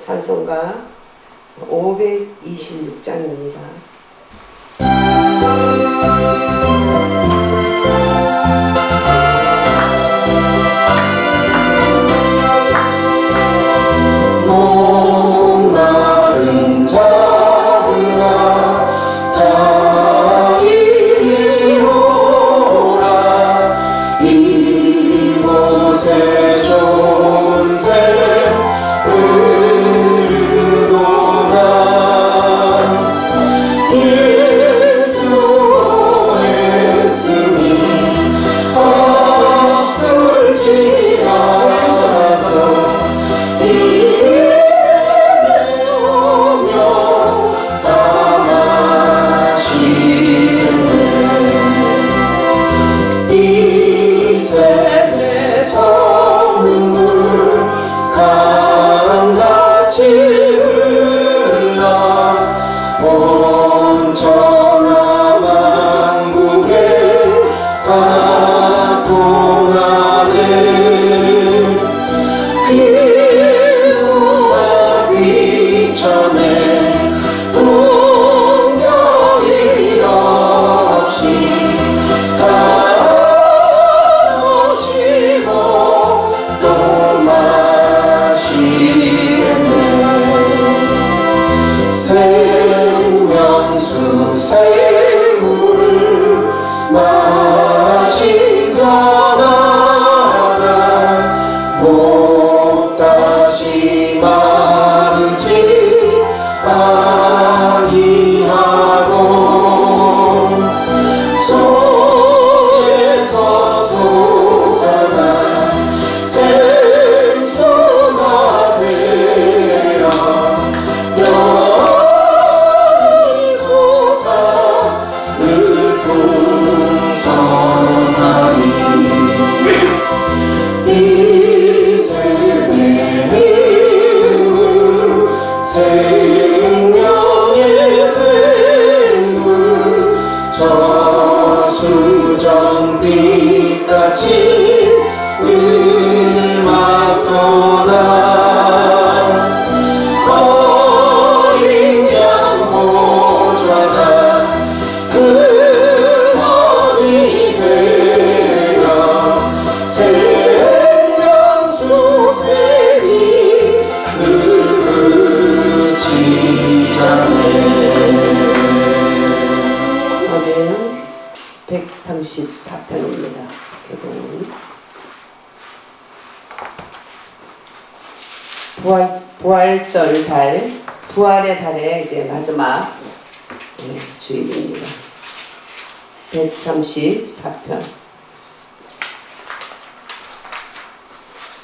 찬송가 526장입니다. 목마른 자들아 다 이리 오라. 이곳에 좋은 샘 흐르도다. 일수했으니 없을지라도 이 샘의 솟는물 강같이 흘러 온 천하 만국에 다 통하네. 길루와 귀천에 동경이 없이 다 서시고 또 마시겠네. 생명수 생물을 마신 자마다 못 다시 마르지 아니하고 속에서 솟아난 생수가 되어 영원히 솟아 늘 풍성하니. 이 샘의 이름은 생명의 샘물 저수정빛같이 늘 막도다. 어린 양 보좌가 근원이 되어 생명수 샘이 늘 그치자네. 아멘. 134편입니다. 교동은 부활절 달, 부활의 달의 이제 마지막 주일입니다. 134편.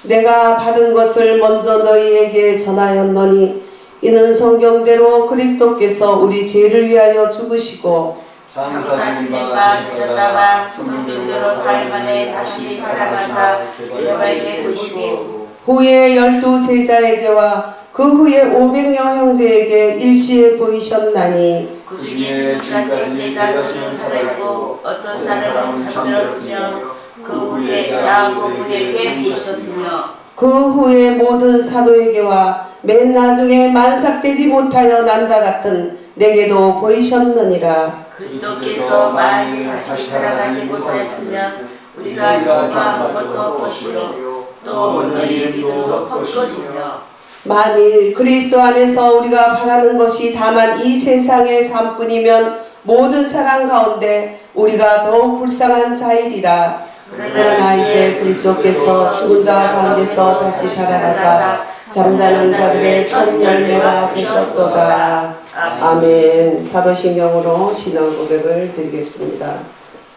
내가 받은 것을 먼저 너희에게 전하였노니 이는 성경대로 그리스도께서 우리 죄를 위하여 죽으시고 장사진바 주셨다가 성경대로 사흘 만에 다시 살아나사 여호와에게 보시고 후에 12 제자에게와 그 후에 500여 형제에게 일시에 보이셨나니 그 중에 지금까지 제자 수는 살아있고 어떤 사람은 잠들었으며 그 후에 야고보에게 보이셨으며 그 후에 모든 사도에게와 맨 나중에 만삭되지 못하여 난 자 같은 내게도 보이셨느니라. 그리스도께서 만일 다시 살아나지 못하였으면 우리가 전파한 것도 헛것이요 또 너희의 믿음도 헛것이며 만일 그리스도 안에서 우리가 바라는 것이 다만 이 세상의 삶뿐이면 모든 사람 가운데 우리가 더욱 불쌍한 자이리라. 그러나 이제 그리스도께서 죽은 자 가운데서 다시 살아나사 잠자는 자들의 첫 열매가 되셨도다. 아멘. 사도신경으로 신앙 고백을 드리겠습니다.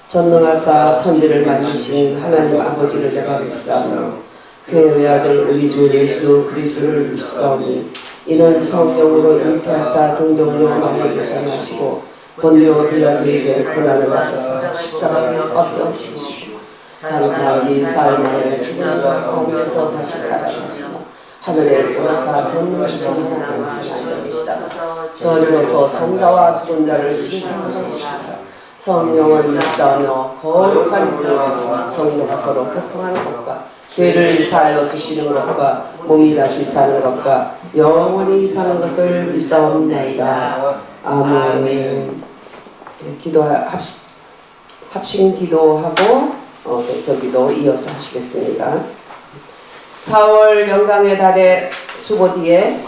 전능하사 천지를 만드신 하나님 아버지를 내가 믿사오며 그의 외아들 우리 주 예수 그리스도를 믿사오니 이는 성령으로 잉태하사 동정녀 마리아에게 산하시고 본디오 빌라도에게 고난을 받으사 십자가에 엎겨 죽으시고 장사하기 사흘 만에 죽은 것 가운데서 다시 살아나시며 하늘에 오르사 전능하신 하나님 앉아 계시다가 저리로서 산자와 죽은 자를 심판하시리라. 성령을 믿사오며 거룩한 교회에서 성도가 서로 교통하는 것과 죄를 사하여 주시는 것과 몸이 다시 사는 것과 영원히 사는 것을 믿사옵나이다. 아멘. 합심 기도하고 대표기도 이어서 하시겠습니다. 4월 영광의 달의 주보 뒤에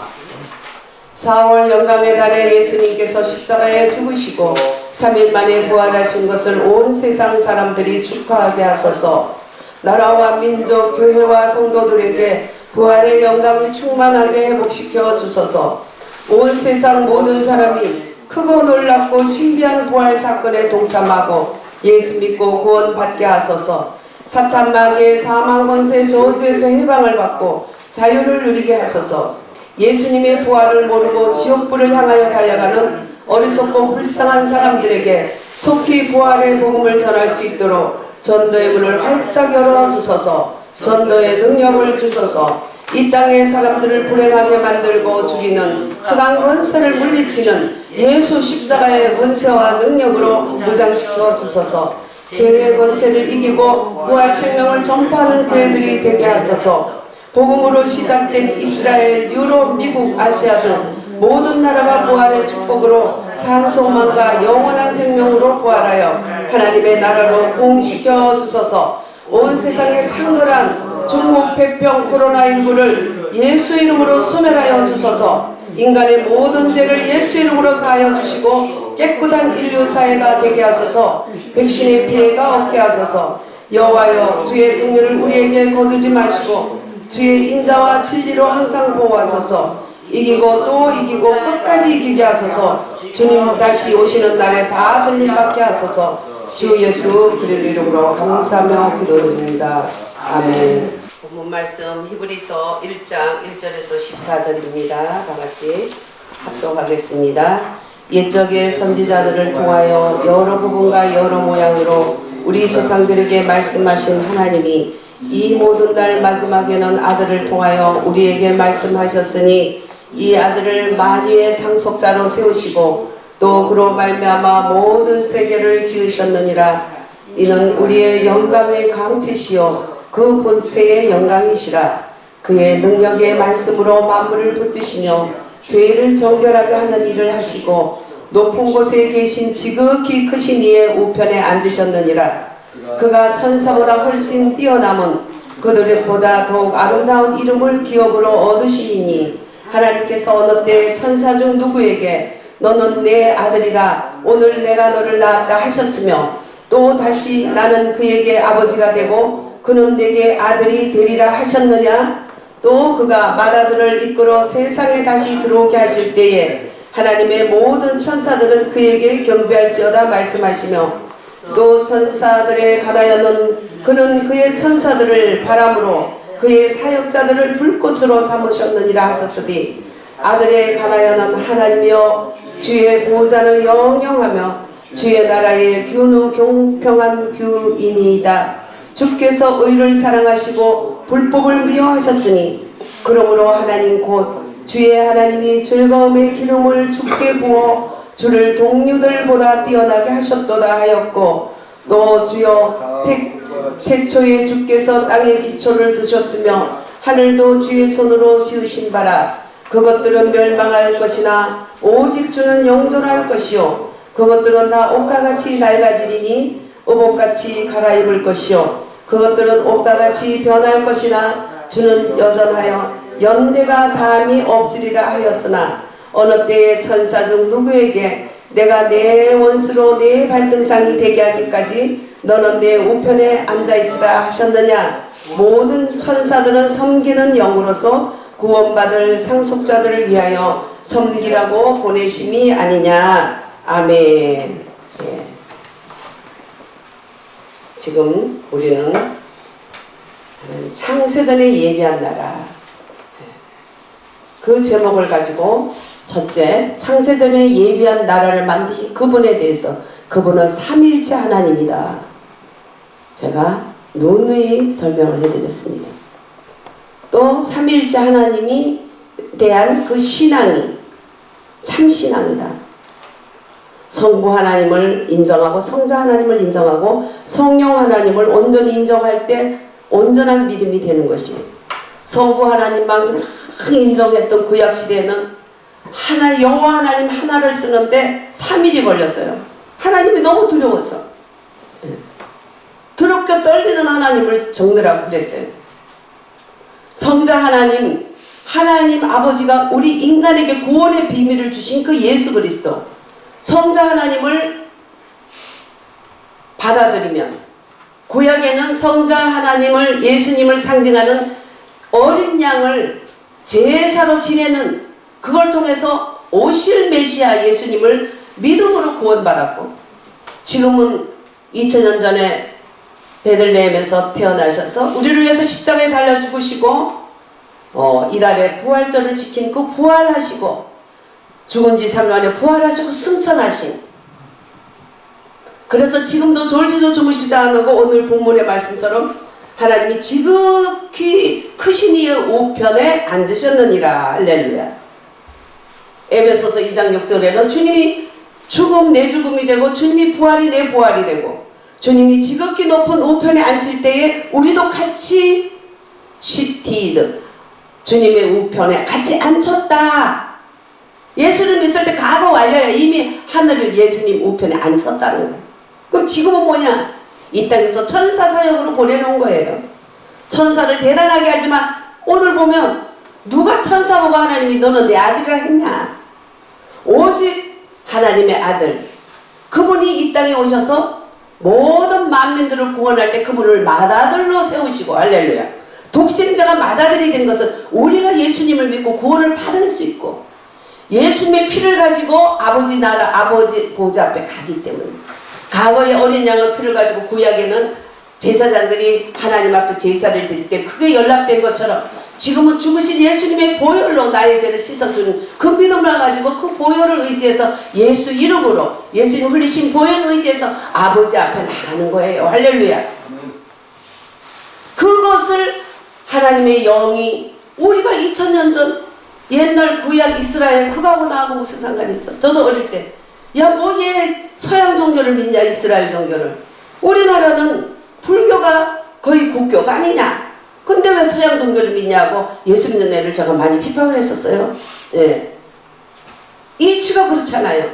4월 영광의 달에 예수님께서 십자가에 죽으시고 3일 만에 부활하신 것을 온 세상 사람들이 축하하게 하소서. 나라와 민족, 교회와 성도들에게 부활의 영광을 충만하게 회복시켜 주소서. 온 세상 모든 사람이 크고 놀랍고 신비한 부활 사건에 동참하고 예수 믿고 구원받게 하소서. 사탄 마귀의 사망 권세 저주에서 해방을 받고 자유를 누리게 하소서. 예수님의 부활을 모르고 지옥불을 향하여 달려가는 어리석고 불쌍한 사람들에게 속히 부활의 복음을 전할 수 있도록 전도의 문을 활짝 열어주소서. 전도의 능력을 주소서. 이 땅의 사람들을 불행하게 만들고 죽이는 흑암 권세를 물리치는 예수 십자가의 권세와 능력으로 무장시켜 주소서. 죄의 권세를 이기고 부활 생명을 전파하는 교회들이 되게 하소서. 복음으로 시작된 이스라엘, 유럽, 미국, 아시아 등 모든 나라가 부활의 축복으로 산소망과 영원한 생명으로 부활하여 하나님의 나라로 부흥시켜 주소서. 온 세상에 창궐한 중국 폐병 코로나19를 예수 이름으로 소멸하여 주소서. 인간의 모든 죄를 예수 이름으로 사하여 주시고 깨끗한 인류 사회가 되게 하소서. 백신의 피해가 없게 하소서. 여호와여, 주의 긍휼을 우리에게 거두지 마시고 주의 인자와 진리로 항상 보호하소서. 이기고 또 이기고 끝까지 이기게 하소서. 주님 다시 오시는 날에 다 들림받게 하소서. 주 예수 그리스도 이름으로 감사하며 기도드립니다. 아멘. 본문 말씀 히브리서 1장 1절에서 14절입니다. 다 같이 합독하겠습니다. 옛적의 선지자들을 통하여 여러 부분과 여러 모양으로 우리 조상들에게 말씀하신 하나님이 이 모든 날 마지막에는 아들을 통하여 우리에게 말씀하셨으니 이 아들을 만유의 상속자로 세우시고 또 그로 말미암아 모든 세계를 지으셨느니라. 이는 우리의 영광의 강체시요 그 본체의 영광이시라. 그의 능력의 말씀으로 만물을 붙드시며 죄를 정결하게 하는 일을 하시고 높은 곳에 계신 지극히 크신 이의 우편에 앉으셨느니라. 그가 천사보다 훨씬 뛰어남은 그들보다 더욱 아름다운 이름을 기업으로 얻으시니 하나님께서 어느 때 천사 중 누구에게 너는 내 아들이라 오늘 내가 너를 낳았다 하셨으며 또 다시 나는 그에게 아버지가 되고 그는 내게 아들이 되리라 하셨느냐. 또 그가 맏아들을 이끌어 세상에 다시 들어오게 하실 때에 하나님의 모든 천사들은 그에게 경배할지어다 말씀하시며 또 천사들의 가다여는 그는 그의 천사들을 바람으로 그의 사역자들을 불꽃으로 삼으셨느니라 하셨으니 아들의 가나여는 하나님이여 주의 보호자는 영영하며 주의 나라의 규는 공평한 규이니이다. 주께서 의를 사랑하시고 불법을 미워하셨으니 그러므로 하나님 곧 주의 하나님이 즐거움의 기름을 주께 부어 주를 동류들보다 뛰어나게 하셨도다 하였고 또 주여 태초에 주께서 땅의 기초를 두셨으며 하늘도 주의 손으로 지으신 바라. 그것들은 멸망할 것이나 오직 주는 영존할 것이요 그것들은 다 옷과 같이 낡아지리니 의복같이 갈아입을 것이요 그것들은 옷과 같이 변할 것이나 주는 여전하여 연대가 다함이 없으리라 하였으나 어느 때에 천사 중 누구에게 내가 내 원수로 내 발등상이 되게 하기까지 너는 내 우편에 앉아있으라 하셨느냐. 모든 천사들은 섬기는 영으로서 구원받을 상속자들을 위하여 섬기라고 보내심이 아니냐. 아멘. 예. 지금 우리는 창세전에 예비한 나라, 그 제목을 가지고 첫째, 창세전에 예비한 나라를 만드신 그분에 대해서, 그분은 삼위일체 하나님이다. 제가 누누이 설명을 해드렸습니다. 또 삼위일체 하나님이 대한 그 신앙이 참신앙이다. 성부 하나님을 인정하고 성자 하나님을 인정하고 성령 하나님을 온전히 인정할 때 온전한 믿음이 되는 것이 성부 하나님만 인정했던 구약 시대에는 여호와 하나님 하나를 쓰는데 3일이 걸렸어요. 하나님이 너무 두려워서 두렵게 떨리는 하나님을 적느라고 그랬어요. 성자 하나님 아버지가 우리 인간에게 구원의 비밀을 주신 그 예수 그리스도 성자 하나님을 받아들이면 구약에는 성자 하나님을 예수님을 상징하는 어린 양을 제사로 지내는 그걸 통해서 오실 메시아 예수님을 믿음으로 구원받았고 지금은 2000년 전에 베들레헴에서 태어나셔서 우리를 위해서 십자가에 달려 죽으시고 이달에 부활절을 지킨 그 부활하시고 죽은 지 3일 만에 부활하시고 승천하신 그래서 지금도 졸지도 주무시다 안 하고 오늘 본문의 말씀처럼 하나님이 지극히 크신 이의 우편에 앉으셨느니라. 할렐루야. 에베소서 2장 6절에는 주님이 죽음 내 죽음이 되고 주님이 부활이 내 부활이 되고 주님이 지극히 높은 우편에 앉힐 때에 우리도 같이 시티드 주님의 우편에 같이 앉혔다. 예수를 믿을 때 과거 완료야. 이미 하늘을 예수님 우편에 앉혔다는 거예요. 그럼 지금은 뭐냐? 이 땅에서 천사 사역으로 보내놓은 거예요. 천사를 대단하게 하지만 오늘 보면 누가 천사 보고 하나님이 너는 내 아들이라 했냐? 오직 하나님의 아들 그분이 이 땅에 오셔서 모든 만민들을 구원할 때 그분을 맏아들로 세우시고 할렐루야. 독생자가 맏아들이 된 것은 우리가 예수님을 믿고 구원을 받을 수 있고 예수님의 피를 가지고 아버지 나라 아버지 보좌 앞에 가기 때문에 과거의 어린 양의 피를 가지고 구약에는 제사장들이 하나님 앞에 제사를 드릴 때 그게 연락된 것처럼 지금은 죽으신 예수님의 보혈로 나의 죄를 씻어주는 그 믿음을 가지고 그 보혈을 의지해서 예수 이름으로 예수님 흘리신 보혈을 의지해서 아버지 앞에 나가는 거예요. 할렐루야. 그것을 하나님의 영이 우리가 2000년 전 옛날 구약 이스라엘 그거하고 나하고 무슨 상관이 있어? 저도 어릴 때 야 뭐 얘 서양 종교를 믿냐 이스라엘 종교를. 우리나라는 불교가 거의 국교가 아니냐. 근데 왜 서양 종교를 믿냐고 예수 믿는 애를 제가 많이 비판을 했었어요. 예. 이치가 그렇잖아요.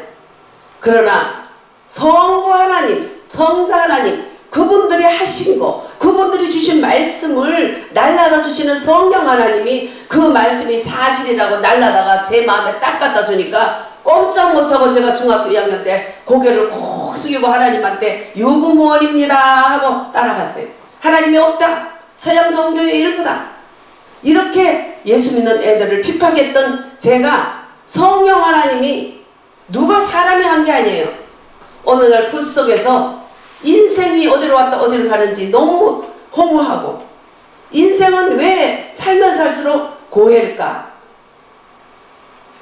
그러나 성부 하나님 성자 하나님 그분들이 하신 거 그분들이 주신 말씀을 날라다 주시는 성령 하나님이 그 말씀이 사실이라고 날라다가 제 마음에 딱 갖다 주니까 꼼짝 못하고 제가 중학교 2학년 때 고개를 꼭 숙이고 하나님한테 유구무원입니다 하고 따라갔어요. 하나님이 없다. 서양 종교의 일부다. 이렇게 예수 믿는 애들을 핍박했던 제가 성령 하나님이 누가 사람이 한 게 아니에요. 어느 날 풀 속에서 인생이 어디로 왔다 어디로 가는지 너무 허무하고 인생은 왜 살면 살수록 고해일까?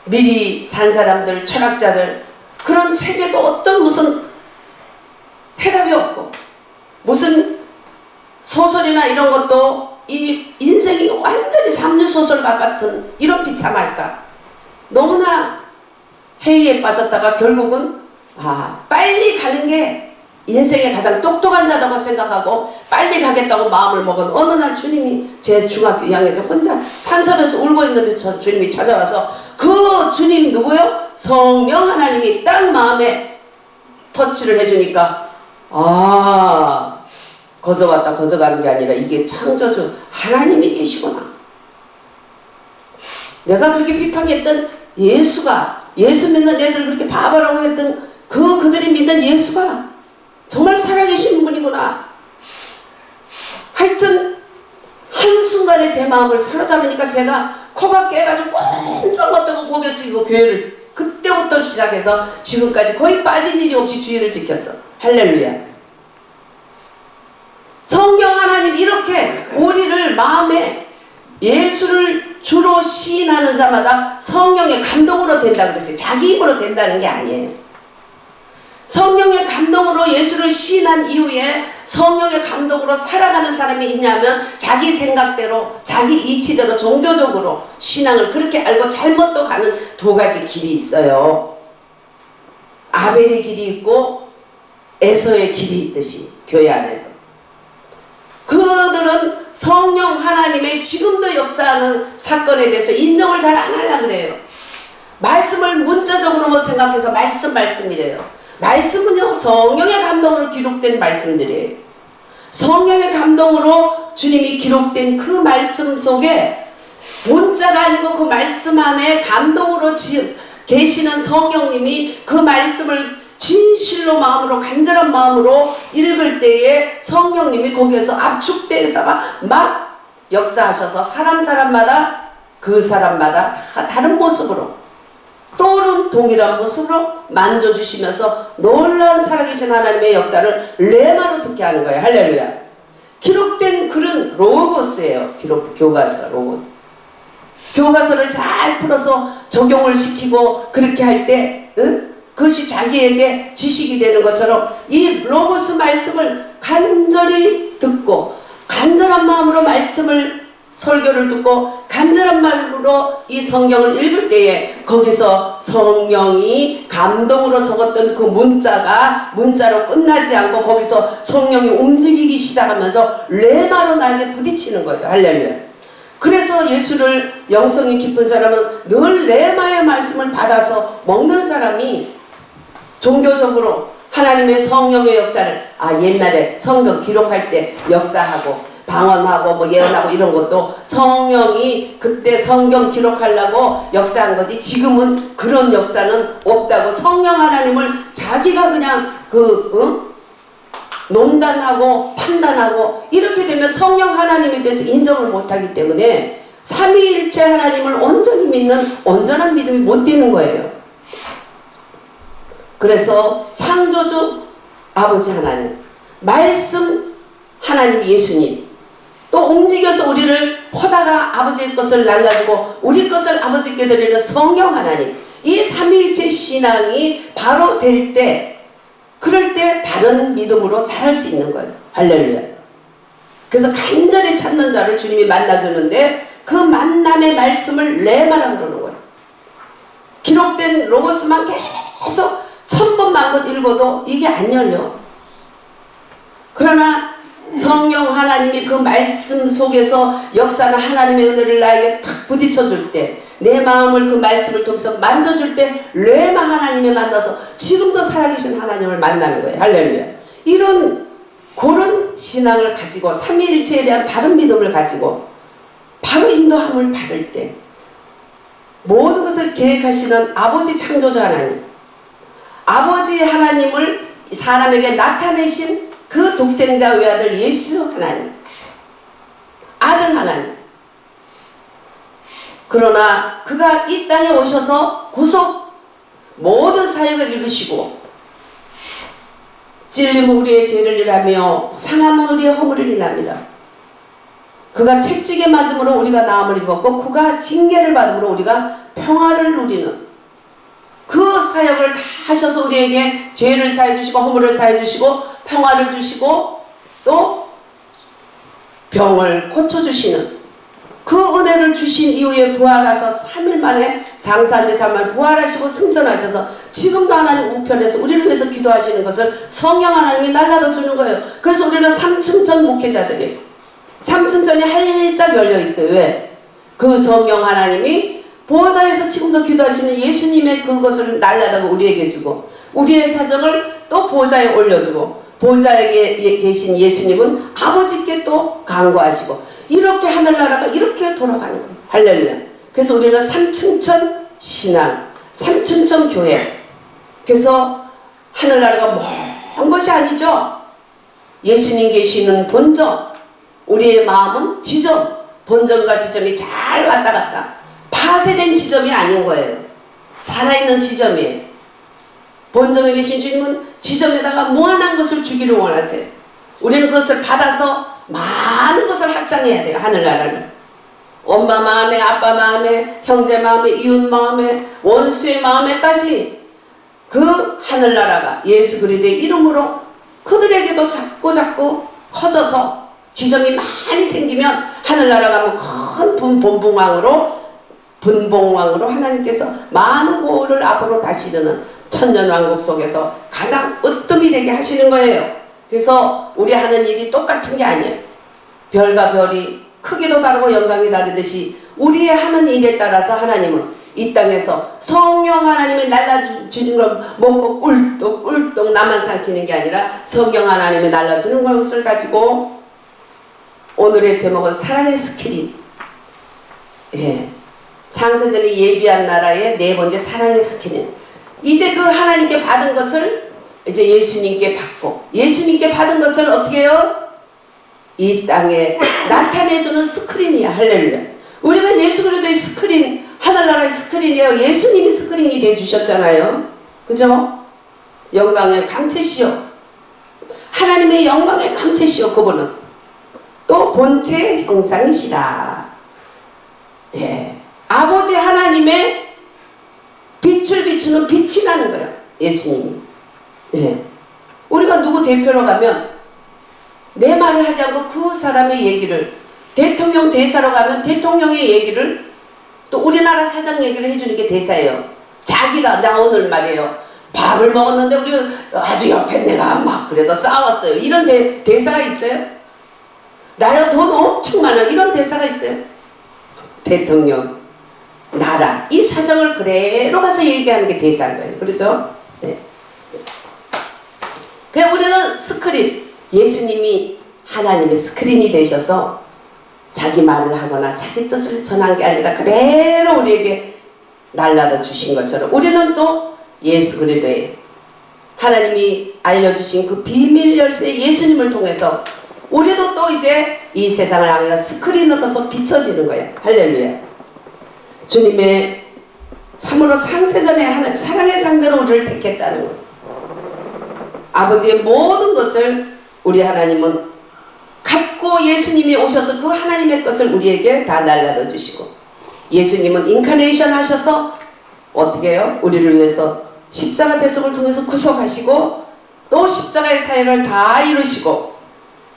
미리 산 사람들 철학자들 그런 책에도 어떤 무슨 해답이 없고 무슨 소설이나 이런 것도 이 인생이 완전히 삼류소설과 같은 이런 비참할까? 너무나 회의에 빠졌다가 결국은 빨리 가는 게 인생의 가장 똑똑한 자다고 생각하고 빨리 가겠다고 마음을 먹은 어느 날 주님이 제 중학교 2학년 때 혼자 산섬에서 울고 있는데 주님이 찾아와서 그 주님 누구요? 성령 하나님이 딱 마음에 터치를 해주니까 거저 왔다 거저 가는 게 아니라 이게 창조주 하나님이 계시구나. 내가 그렇게 비판했던 예수가 예수 믿는 애들 그렇게 바보라고 했던 그들이 믿는 예수가 정말 살아계신 분이구나. 하여튼 한순간에 제 마음을 사로잡으니까 제가 코가 깨가지고 꼼짝 못하고 고개 숙이고 교회를 그때부터 시작해서 지금까지 거의 빠진 일이 없이 주의를 지켰어. 할렐루야. 성경 하나님 이렇게 우리를 마음에 예수를 주로 시인하는 자마다 성령의 감동으로 된다고 그랬어요. 자기 힘으로 된다는 게 아니에요. 성령의 감동으로 예수를 시인한 이후에 성령의 감동으로 살아가는 사람이 있냐면 자기 생각대로 자기 이치대로 종교적으로 신앙을 그렇게 알고 잘못도 가는 두 가지 길이 있어요. 아벨의 길이 있고 에서의 길이 있듯이 교회 안에도 그들은 성령 하나님의 지금도 역사하는 사건에 대해서 인정을 잘 안 하려고 그래요. 말씀을 문자적으로만 생각해서 말씀이래요. 말씀은요, 성령의 감동으로 기록된 말씀들이에요. 성령의 감동으로 주님이 기록된 그 말씀 속에 문자가 아니고 그 말씀 안에 감동으로 계시는 성령님이 그 말씀을 진실로 마음으로 간절한 마음으로 읽을 때에 성령님이 거기에서 압축돼서 막 역사하셔서 사람마다 그 사람마다 다 다른 모습으로 또는 동일한 모습으로 만져주시면서 놀라운 살아계신 하나님의 역사를 레마로 듣게 하는 거예요. 할렐루야. 기록된 글은 로고스예요. 교과서 로고스. 교과서를 잘 풀어서 적용을 시키고 그렇게 할 때 그것이 자기에게 지식이 되는 것처럼 이 로고스 말씀을 간절히 듣고 간절한 마음으로 말씀을 설교를 듣고 간절한 말로 이 성경을 읽을 때에 거기서 성령이 감동으로 적었던 그 문자로 끝나지 않고 거기서 성령이 움직이기 시작하면서 레마로 나에게 부딪히는 거예요. 할렐루야. 그래서 예수를 영성이 깊은 사람은 늘 레마의 말씀을 받아서 먹는 사람이 종교적으로 하나님의 성령의 역사를 옛날에 성경 기록할 때 역사하고 방언하고 뭐 예언하고 이런 것도 성령이 그때 성경 기록하려고 역사한 거지 지금은 그런 역사는 없다고 성령 하나님을 자기가 그냥 논단하고 판단하고 이렇게 되면 성령 하나님에 대해서 인정을 못하기 때문에 삼위일체 하나님을 온전히 믿는 온전한 믿음이 못 되는 거예요. 그래서 창조주 아버지 하나님, 말씀 하나님 예수님, 또 움직여서 우리를 포다가 아버지의 것을 날라주고 우리 것을 아버지께 드리는 성령 하나님, 이 삼위일체 신앙이 바로 될 때, 그럴 때 바른 믿음으로 자랄 수 있는 거예요. 할렐루야. 그래서 간절히 찾는 자를 주님이 만나주는데 그 만남의 말씀을 레마라고 그러는 거예요. 기록된 로고스만 계속 1000번 만번 읽어도 이게 안 열려. 그러나 성령 하나님이 그 말씀 속에서 역사는 하나님의 은혜를 나에게 탁 부딪혀줄 때, 내 마음을 그 말씀을 통해서 만져줄 때 레마 하나님에 만나서 지금도 살아계신 하나님을 만나는 거예요. 할렐루야. 그런 신앙을 가지고 삼위일체에 대한 바른 믿음을 가지고 바로 인도함을 받을 때 모든 것을 계획하시는 아버지 창조자 하나님, 아버지 하나님을 사람에게 나타내신 그 독생자 외아들 예수 하나님, 아들 하나님. 그러나 그가 이 땅에 오셔서 구속 모든 사역을 이루시고 찔림은 우리의 죄를 일하며 상함은 우리의 허물을 일함이라. 그가 채찍에 맞음으로 우리가 나음을 입었고 그가 징계를 받음으로 우리가 평화를 누리는 그 사역을 다 하셔서 우리에게 죄를 사해 주시고 허물을 사해 주시고 평화를 주시고 또 병을 고쳐주시는 그 은혜를 주신 이후에 부활하셔서 3일 만에 장사지 3일 부활하시고 승천하셔서 지금도 하나님 우편에서 우리를 위해서 기도하시는 것을 성령 하나님이 날라다 주는 거예요. 그래서 우리는 3층전 목회자들이에요. 3층전이 활짝 열려 있어요. 왜? 그 성령 하나님이 보호자에서 지금도 기도하시는 예수님의 그것을 날라다가 우리에게 주고 우리의 사정을 또 보호자에 올려주고 보호자에게 계신 예수님은 아버지께 또 간구하시고 이렇게 하늘나라가 이렇게 돌아가는 거예요. 할렐루야. 그래서 우리는 3층천 신앙, 3층천 교회. 그래서 하늘나라가 먼 것이 아니죠. 예수님 계시는 본점, 우리의 마음은 지점, 본점과 지점이 잘 왔다 갔다 파쇄된 지점이 아닌 거예요. 살아있는 지점이에요. 본점에 계신 주님은 지점에다가 무한한 것을 주기를 원하세요. 우리는 그것을 받아서 많은 것을 확장해야 돼요. 하늘나라를. 엄마 마음에, 아빠 마음에, 형제 마음에, 이웃 마음에, 원수의 마음에까지 그 하늘나라가 예수 그리스도의 이름으로 그들에게도 자꾸 커져서 지점이 많이 생기면 하늘나라가 큰 분봉왕으로 하나님께서 많은 보호를 앞으로 다시르는 천년왕국 속에서 가장 으뜸이 되게 하시는 거예요. 그래서 우리 하는 일이 똑같은 게 아니에요. 별과 별이 크기도 다르고 영광이 다르듯이 우리의 하는 일에 따라서 하나님은 이 땅에서 성령 하나님이 날라주는 걸 먹고 꿀떡꿀떡 나만 삼키는 게 아니라 성령 하나님이 날라주는 것을 가지고 오늘의 제목은 사랑의 스크린. 예. 창세전에 예비한 나라의 네 번째 사랑의 스크린. 이제 그 하나님께 받은 것을 이제 예수님께 받고 예수님께 받은 것을 어떻게 해요? 이 땅에 나타내주는 스크린이야. 할렐루야. 우리가 예수 그리스도의 스크린, 하늘나라의 스크린이에요. 예수님이 스크린이 되어주셨잖아요. 그죠? 영광의 강태시요. 하나님의 영광의 강태시요. 그분은 또 본체 형상이시라. 예. 아버지 하나님의 빛을 비추는 빛이 나는 거예요. 예수님이. 예. 우리가 누구 대표로 가면 내 말을 하지 않고 그 사람의 얘기를, 대통령 대사로 가면 대통령의 얘기를, 또 우리나라 사장 얘기를 해주는 게 대사예요. 자기가, 나 오늘 말이에요, 밥을 먹었는데 우리 아주 옆에 내가 막 그래서 싸웠어요. 이런 대사가 있어요? 나야 돈 엄청 많아. 이런 대사가 있어요? 대통령, 나라, 이 사정을 그대로 가서 얘기하는 게 대사인 거예요. 그렇죠? 네. 그냥 우리는 스크린, 예수님이 하나님의 스크린이 되셔서 자기 말을 하거나 자기 뜻을 전한 게 아니라 그대로 우리에게 날라다 주신 것처럼 우리는 또 예수 그리스도의 하나님이 알려주신 그 비밀 열쇠 예수님을 통해서 우리도 또 이제 이 세상을 향해 스크린으로서 비춰지는 거예요. 할렐루야. 주님의 참으로 창세전에 하는 사랑의 상대로 우리를 택했다는 거예요. 아버지의 모든 것을 우리 하나님은 갖고 예수님이 오셔서 그 하나님의 것을 우리에게 다 날라다 주시고, 예수님은 인카네이션 하셔서 어떻게 해요? 우리를 위해서 십자가 대속을 통해서 구속하시고 또 십자가의 사역을 다 이루시고,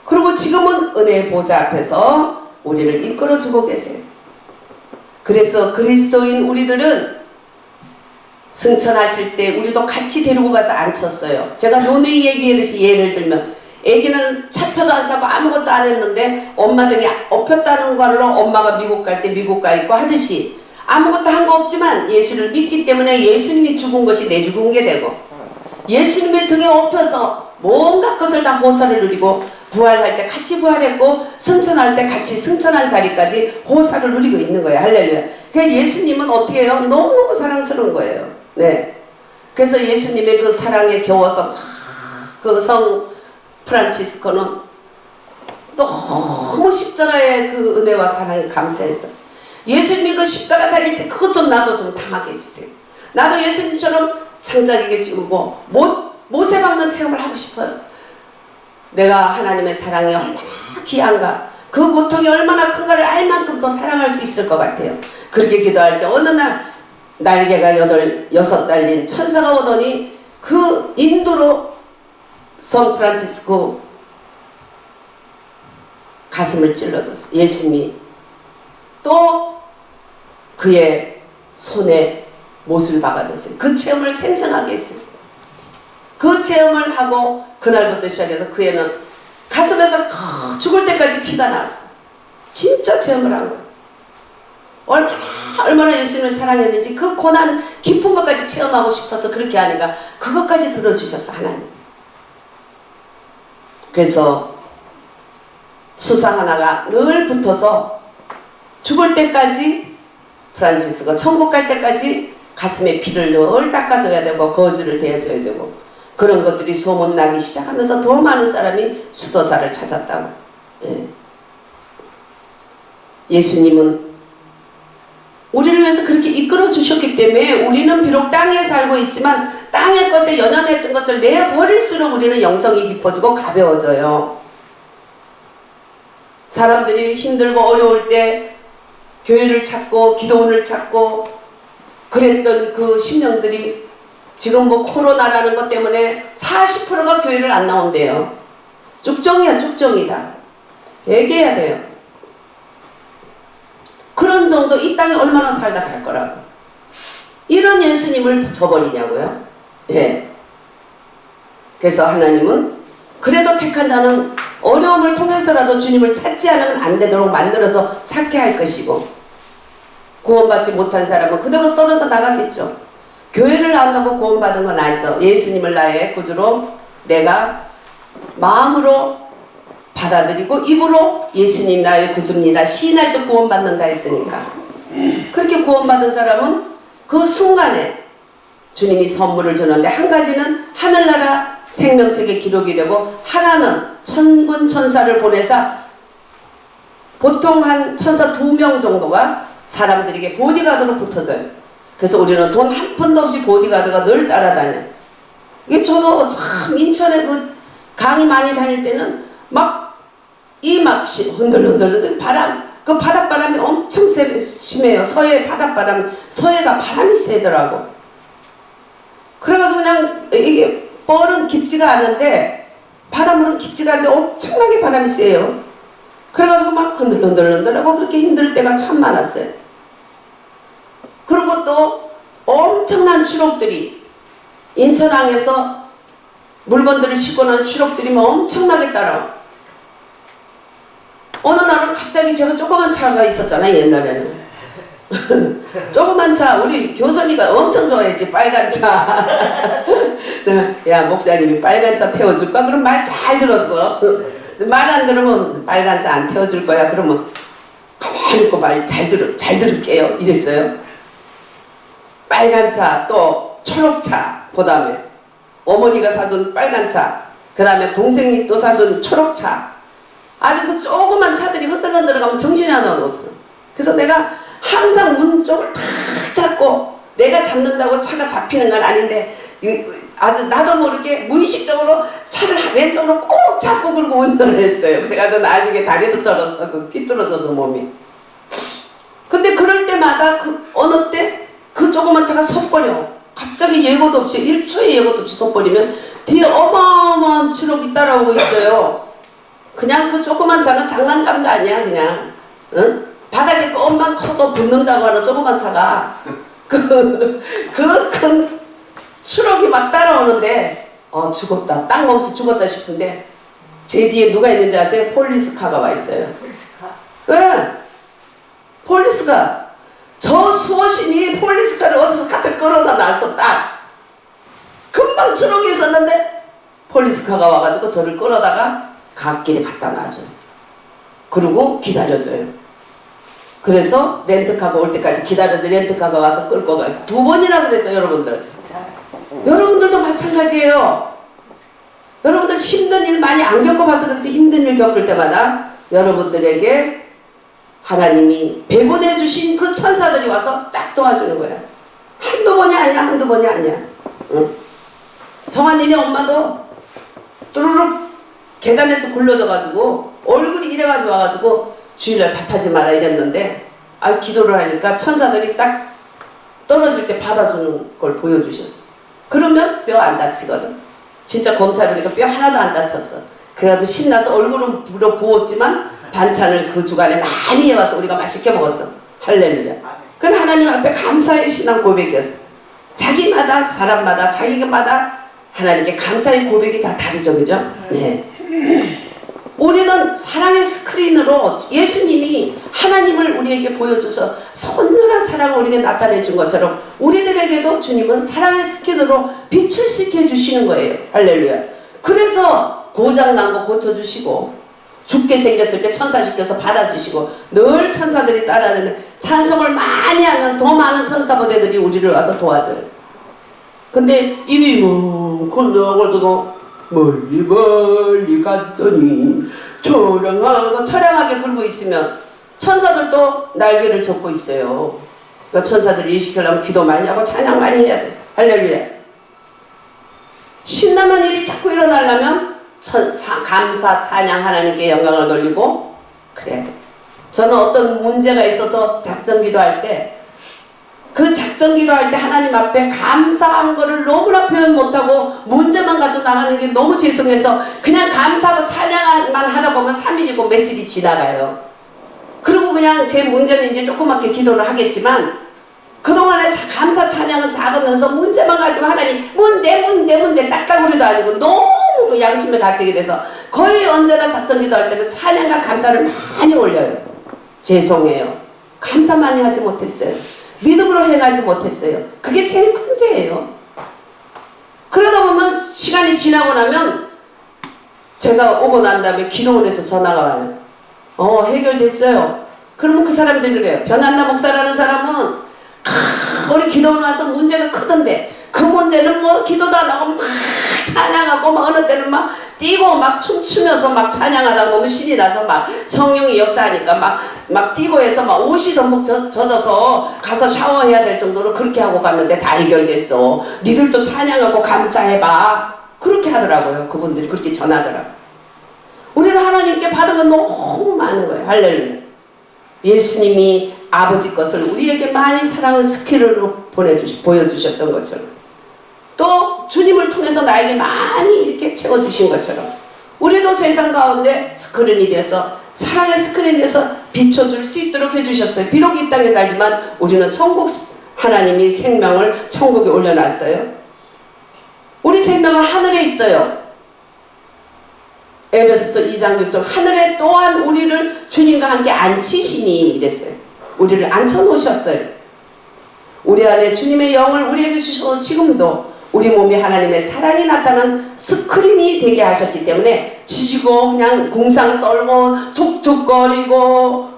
그리고 지금은 은혜의 보좌 앞에서 우리를 이끌어주고 계세요. 그래서 그리스도인 우리들은 승천하실 때 우리도 같이 데리고 가서 앉혔어요. 제가 노예 얘기하듯이 예를 들면, 애기는 차표도 안 사고 아무것도 안 했는데 엄마 등에 업혔다는 걸로 엄마가 미국 갈 때 미국 가 있고 하듯이 아무것도 한 거 없지만 예수를 믿기 때문에 예수님이 죽은 것이 내 죽은 게 되고, 예수님의 등에 업혀서 뭔가 것을 다 호사를 누리고, 부활할 때 같이 부활했고 승천할 때 같이 승천한 자리까지 호사를 누리고 있는 거예요. 할렐루야. 그러니까 예수님은 어떻게 해요? 너무너무 사랑스러운 거예요. 네. 그래서 예수님의 그 사랑에 겨워서 그 성 프란치스코는 너무 십자가의 그 은혜와 사랑에 감사해서 예수님이 그 십자가 달릴 때 그것 좀 나도 좀 당하게 해주세요. 나도 예수님처럼 창작에게 찍고 못에 박는 체험을 하고 싶어요. 내가 하나님의 사랑이 얼마나 귀한가, 그 고통이 얼마나 큰가를 알 만큼 더 사랑할 수 있을 것 같아요. 그렇게 기도할 때 어느 날 날개가 6 달린 천사가 오더니 그 인도로 성 프란치스코 가슴을 찔러줬어요. 예수님이 또 그의 손에 못을 박아줬어요. 그 체험을 생생하게 했어요. 그 체험을 하고 그날부터 시작해서 그 애는 가슴에서 죽을 때까지 피가 나왔어요. 진짜 체험을 한 거예요. 얼마나 예수님을 사랑했는지 그 고난 깊은 것까지 체험하고 싶어서 그렇게 하니까 그것까지 들어주셨어, 하나님. 그래서 수상 하나가 늘 붙어서 죽을 때까지, 프란치스가 천국 갈 때까지 가슴에 피를 늘 닦아줘야 되고 거즈를 대어줘야 되고, 그런 것들이 소문나기 시작하면서 더 많은 사람이 수도사를 찾았다고. 예. 예수님은 우리를 위해서 그렇게 이끌어 주셨기 때문에 우리는 비록 땅에 살고 있지만 땅의 것에 연연했던 것을 내버릴수록 우리는 영성이 깊어지고 가벼워져요. 사람들이 힘들고 어려울 때 교회를 찾고 기도원을 찾고 그랬던 그 심령들이 지금 뭐 코로나라는 것 때문에 40%가 교회를 안 나온대요. 쭉정이야, 쭉정이다. 얘기해야 돼요. 그런 정도 이 땅에 얼마나 살다 갈 거라고. 이런 예수님을 저버리냐고요? 예. 그래서 하나님은 그래도 택한 자는 어려움을 통해서라도 주님을 찾지 않으면 안 되도록 만들어서 찾게 할 것이고, 구원받지 못한 사람은 그대로 떨어져 나가겠죠. 교회를 나온다고 구원받은 건 아니죠. 예수님을 나의 구주로 내가 마음으로 받아들이고 입으로 예수님 나의 구주입니다 시인할 때 구원받는다 했으니까, 그렇게 구원받은 사람은 그 순간에 주님이 선물을 주는데, 한 가지는 하늘나라 생명책에 기록이 되고, 하나는 천군 천사를 보내사 보통 한 천사 2명 정도가 사람들에게 보디가드로 붙어져요. 그래서 우리는 돈 한 푼도 없이 보디가드가 늘 따라다녀. 이게 저도 참 인천에 그 강의 많이 다닐 때는 흔들흔들 바람, 그 바닷바람이 엄청 심해요. 서해 바닷바람, 서해가 바람이 세더라고. 그래가지고 그냥 이게 뻘은 깊지가 않은데, 바닷물은 깊지가 않은데 엄청나게 바람이 세요. 그래가지고 막 흔들흔들하고 그렇게 힘들 때가 참 많았어요. 그리고 또 엄청난 추록들이, 인천항에서 물건들을 싣고 난 추록들이 뭐 엄청나게 따라와. 어느 날은 갑자기 제가 조그만 차가 있었잖아요, 옛날에는. 조그만 차, 우리 교선이가 엄청 좋아했지, 빨간 차. 야, 목사님이 빨간 차 태워줄까? 그럼 말 잘 들었어. 말 안 들으면 빨간 차 안 태워줄 거야. 그러면 가만히 있고 말 잘 들을게요. 이랬어요. 빨간 차, 또 초록차, 그 다음에 어머니가 사준 빨간 차, 그 다음에 동생이 또 사준 초록차. 아주 그 조그만 차들이 흔들흔들 가면 정신이 하나도 없어. 그래서 내가 항상 문 쪽을 탁 잡고, 내가 잡는다고 차가 잡히는 건 아닌데 아주 나도 모르게 무의식적으로 차를 왼쪽으로 꼭 잡고 그러고 운전을 했어요. 그래가지고 나중에 다리도 절었어. 그 삐뚤어져서 몸이. 근데 그럴 때마다 어느 때 그 조그만 차가 섰버려. 갑자기 예고도 없이, 1초의 예고도 없이 섰버리면 뒤에 어마어마한 추록이 따라오고 있어요. 그냥 그 조그만 차는 장난감도 아니야. 그냥 바닥에 껌만 커도 붙는다고 하는 조그만 차가 그 큰 추록이 막 따라오는데, 죽었다, 딱 멈춰 죽었다 싶은데 제 뒤에 누가 있는지 아세요? 폴리스카가 와 있어요. 폴리스카? 네, 폴리스카. 저 수호신이 폴리스카를 어디서 갖다 끌어다 놨어. 딱 금방 추록이 있었는데 폴리스카가 와가지고 저를 끌어다가 갓길에 갖다 놔줘요. 그리고 기다려줘요. 그래서 렌트카가 올 때까지 기다려서 렌트카가 와서 끌고 가요. 2번이나 그랬어요, 여러분들. 여러분들도 마찬가지예요. 여러분들 힘든 일 많이 안 겪어봐서 그렇지, 힘든 일 겪을 때마다 여러분들에게 하나님이 배분해 주신 그 천사들이 와서 딱 도와주는 거야. 한두 번이 아니야, 한두 번이 아니야. 응? 정한이네 엄마도 뚜루룩 계단에서 굴러져가지고 얼굴이 이래가지고 와가지고 주일날 밥하지 마라 이랬는데, 기도를 하니까 천사들이 딱 떨어질 때 받아주는 걸 보여주셨어. 그러면 뼈 안 다치거든. 진짜 검사해보니까 뼈 하나도 안 다쳤어. 그래가지고 신나서 얼굴은 물어 부었지만 반찬을 그 주간에 많이 해와서 우리가 맛있게 먹었어. 할렐루야. 그건 하나님 앞에 감사의 신앙 고백이었어. 자기마다, 사람마다, 자기마다 하나님께 감사의 고백이 다 다르죠, 그죠? 네. 우리는 사랑의 스크린으로 예수님이 하나님을 우리에게 보여줘서 선명한 사랑을 우리에게 나타내 준 것처럼, 우리들에게도 주님은 사랑의 스크린으로 빛을 시켜 주시는 거예요. 할렐루야. 그래서 고장난 거 고쳐주시고, 죽게 생겼을 때 천사 시켜서 받아주시고, 늘 천사들이 따라다니는, 찬송을 많이 하는 더 많은 천사 부대들이 우리를 와서 도와줘요. 근데 입이 건너가지고 멀리 갔더니 처량하게 굴고 있으면 천사들도 날개를 접고 있어요. 그러니까 천사들이 일시키려면 기도 많이 하고 찬양 많이 해야 돼. 할렐루야. 신나는 일이 자꾸 일어나려면 감사, 찬양, 하나님께 영광을 돌리고 그래야 돼. 저는 어떤 문제가 있어서 작전 기도할 때, 그 작전 기도할 때 하나님 앞에 감사한 거를 너무나 표현 못하고 문제만 가지고 나가는 게 너무 죄송해서 그냥 감사하고 찬양만 하다 보면 3일이고 며칠이 지나가요. 그리고 그냥 제 문제는 이제 조그맣게 기도를 하겠지만, 그동안에 감사 찬양은 작으면서 문제만 가지고 하나님 문제 딱따구리도 아니고 너무 그 양심에 갇히게 돼서 거의 언제나 작전 기도할 때는 찬양과 감사를 많이 올려요. 죄송해요. 감사 많이 하지 못했어요. 믿음으로 행하지 못했어요. 그게 제일 큰 죄예요. 그러다 보면 시간이 지나고 나면 제가 오고 난 다음에 기도원에서 전화가 와요. 해결됐어요. 그러면 그 사람들이 그래요. 변한나 목사라는 사람은 우리 기도원 와서 문제가 크던데 그 문제는 뭐 기도도 안 하고 막 찬양하고 막 어느 때는 막 뛰고 막 춤추면서 막 찬양하다 보면 신이 나서 막 성령이 역사하니까 막 뛰고 해서 막 옷이 전부 젖어서 가서 샤워해야 될 정도로 그렇게 하고 갔는데 다 해결됐어. 니들도 찬양하고 감사해봐. 그렇게 하더라고요. 그분들이 그렇게 전하더라고요. 우리는 하나님께 받은 건 너무 많은 거예요. 할렐루야. 예수님이 아버지 것을 우리에게 많이 사랑의 스킬로 보여주셨던 것처럼 또 주님을 통해서 나에게 많이 이렇게 채워주신 것처럼 우리도 세상 가운데 스크린이 돼서 사랑의 스크린이 돼서 비춰줄 수 있도록 해주셨어요. 비록 이 땅에 살지만 우리는 천국 하나님이 생명을 천국에 올려놨어요. 우리 생명은 하늘에 있어요. 에베소서 2장 6절 하늘에 또한 우리를 주님과 함께 앉히시니 이랬어요. 우리를 앉혀놓으셨어요. 우리 안에 주님의 영을 우리에게 주셔서 지금도 우리 몸이 하나님의 사랑이 나타나는 스크린이 되게 하셨기 때문에 지지고 그냥 궁상 떨고 툭툭거리고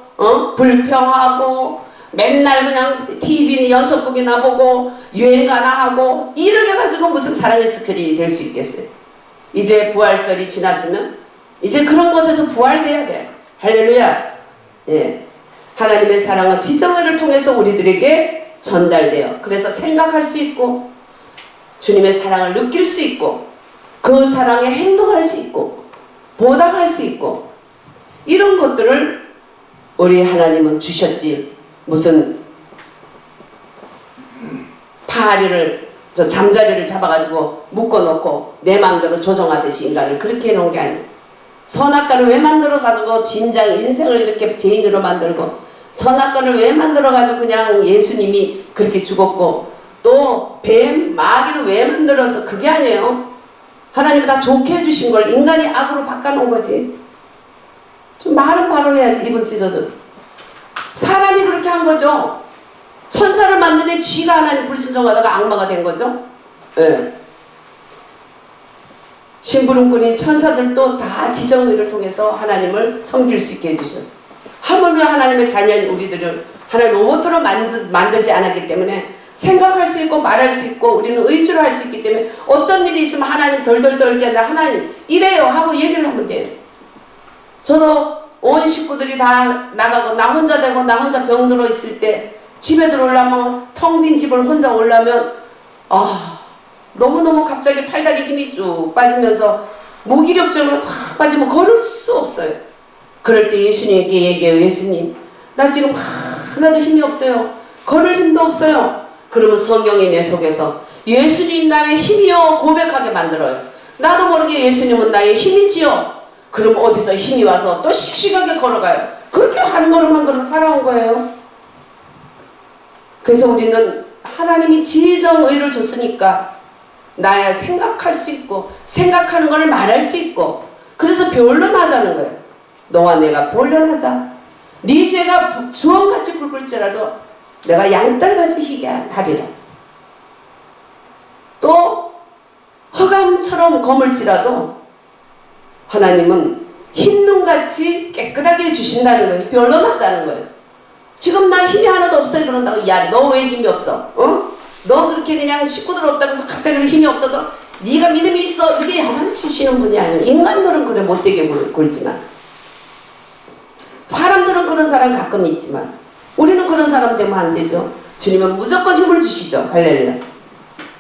불평하고 맨날 그냥 TV 연속극이나 보고 유행가나 하고 이렇게 가지고 무슨 사랑의 스크린이 될 수 있겠어요. 이제 부활절이 지났으면 이제 그런 것에서 부활돼야 돼요. 할렐루야. 예. 하나님의 사랑은 지정의를 통해서 우리들에게 전달돼요. 그래서 생각할 수 있고 주님의 사랑을 느낄 수 있고 그 사랑에 행동할 수 있고 보답할 수 있고 이런 것들을 우리 하나님은 주셨지. 무슨 파리를 잠자리를 잡아가지고 묶어놓고 내 마음대로 조정하듯이 인간을 그렇게 해놓은 게 아니에요. 선악과를 왜 만들어가지고 진작 인생을 이렇게 죄인으로 만들고 선악과를 왜 만들어가지고 그냥 예수님이 그렇게 죽었고 또 뱀, 마귀를 왜 만들어서 그게 아니에요. 하나님이 다 좋게 해주신 걸 인간이 악으로 바꿔놓은 거지. 좀 말은 바로 해야지. 입은 찢어져도 사람이 그렇게 한 거죠. 천사를 만드는데 쥐가 하나님 불순종하다가 악마가 된 거죠. 네. 심부름꾼인 천사들도 다 지정의를 통해서 하나님을 섬길 수 있게 해주셨어요. 하물며 하나님의 자녀인 우리들을 하나님 로봇으로 만들지 않았기 때문에 생각할 수 있고 말할 수 있고 우리는 의지로 할 수 있기 때문에 어떤 일이 있으면 하나님 덜덜 떨게 한다. 하나님 이래요 하고 얘기를 하면 돼요. 저도 온 식구들이 다 나가고 나 혼자 되고 나 혼자 병들어 있을 때 집에 들어오려면 텅 빈 집을 혼자 오려면 너무너무 갑자기 팔다리 힘이 쭉 빠지면서 무기력증으로 탁 빠지면 걸을 수 없어요. 그럴 때 예수님께 얘기해요. 예수님 나 지금 하나도 힘이 없어요. 걸을 힘도 없어요. 그러면 성경이 내 속에서 예수님 나의 힘이요 고백하게 만들어요. 나도 모르게 예수님은 나의 힘이지요. 그럼 어디서 힘이 와서 또 씩씩하게 걸어가요. 그렇게 한 걸음 한 걸음 살아온 거예요. 그래서 우리는 하나님이 지정의를 줬으니까 나야 생각할 수 있고 생각하는 걸 말할 수 있고 그래서 변론하자는 거예요. 너와 내가 변론하자. 네 죄가 주홍같이 굵을지라도 내가 양털같이 희게 하리라. 또 흑암처럼 검을지라도 하나님은 흰눈같이 깨끗하게 해주신다는 거예요. 변론하자는 거예요. 지금 나 힘이 하나도 없어요 그런다고 야 너 왜 힘이 없어? 너 그렇게 그냥 식구들 없다고 해서 갑자기 힘이 없어서 네가 믿음이 있어 이렇게 야단치시는 분이 아니에요. 인간들은 그래 못되게 굴지만 사람들은 그런 사람 가끔 있지만 우리는 그런 사람 되면 안 되죠. 주님은 무조건 힘을 주시죠. 할렐루야.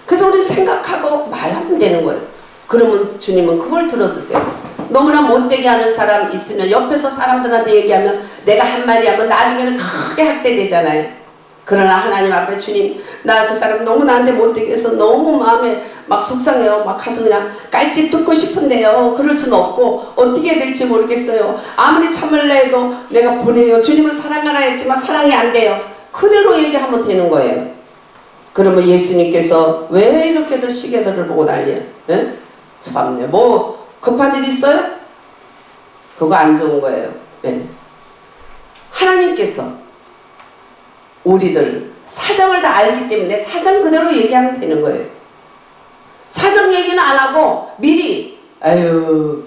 그래서 우리는 생각하고 말하면 되는 거예요. 그러면 주님은 그걸 들어주세요. 너무나 못되게 하는 사람 있으면 옆에서 사람들한테 얘기하면 내가 한마디 하면 나중에는 크게 학대되잖아요. 그러나 하나님 앞에 주님 나 그 사람 너무 나한테 못되게 해서 너무 마음에 막 속상해요. 막 가서 그냥 깔집 듣고 싶은데요. 그럴 수는 없고 어떻게 될지 모르겠어요. 아무리 참을라 해도 내가 보내요. 주님은 사랑하라 했지만 사랑이 안 돼요. 그대로 얘기하면 되는 거예요. 그러면 예수님께서 왜 이렇게들 시계들을 보고 난리야? 예? 참네 뭐 급한 일 있어요? 그거 안 좋은 거예요. 네. 하나님께서 우리들 사정을 다 알기 때문에 사정 그대로 얘기하면 되는 거예요. 사정 얘기는 안 하고 미리 아유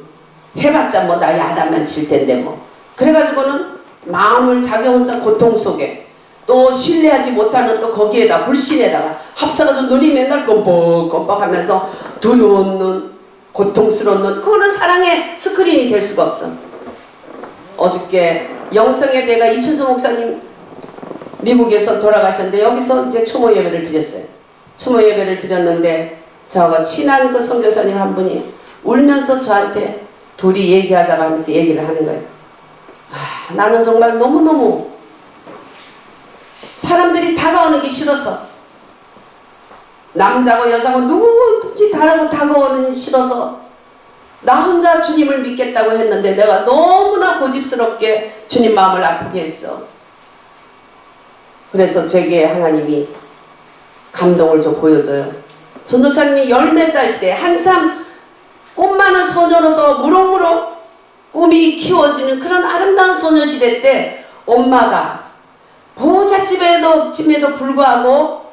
해봤자 뭐 나 야단만 칠 텐데 뭐 그래가지고는 마음을 자기 혼자 고통 속에 또 신뢰하지 못하는 또 거기에다 불신에다가 합쳐가지고 눈이 맨날 껌뻑껌뻑하면서 두려운 눈 고통스러운 눈 그거는 사랑의 스크린이 될 수가 없어. 어저께 영성의 대가 이춘수 목사님 미국에서 돌아가셨는데 여기서 이제 추모 예배를 드렸어요. 추모 예배를 드렸는데 저하고 친한 그 선교사님 한 분이 울면서 저한테 둘이 얘기하자고 하면서 얘기를 하는 거예요. 아, 나는 정말 너무너무 사람들이 다가오는 게 싫어서 남자고 여자고 누구든지 다가오는 싫어서 나 혼자 주님을 믿겠다고 했는데 내가 너무나 고집스럽게 주님 마음을 아프게 했어. 그래서 제게 하나님이 감동을 좀 보여줘요. 전도사님이 10몇 살 때 한참 꿈 많은 소녀로서 무럭무럭 꿈이 키워지는 그런 아름다운 소녀시대 때 엄마가 부잣집에도 불구하고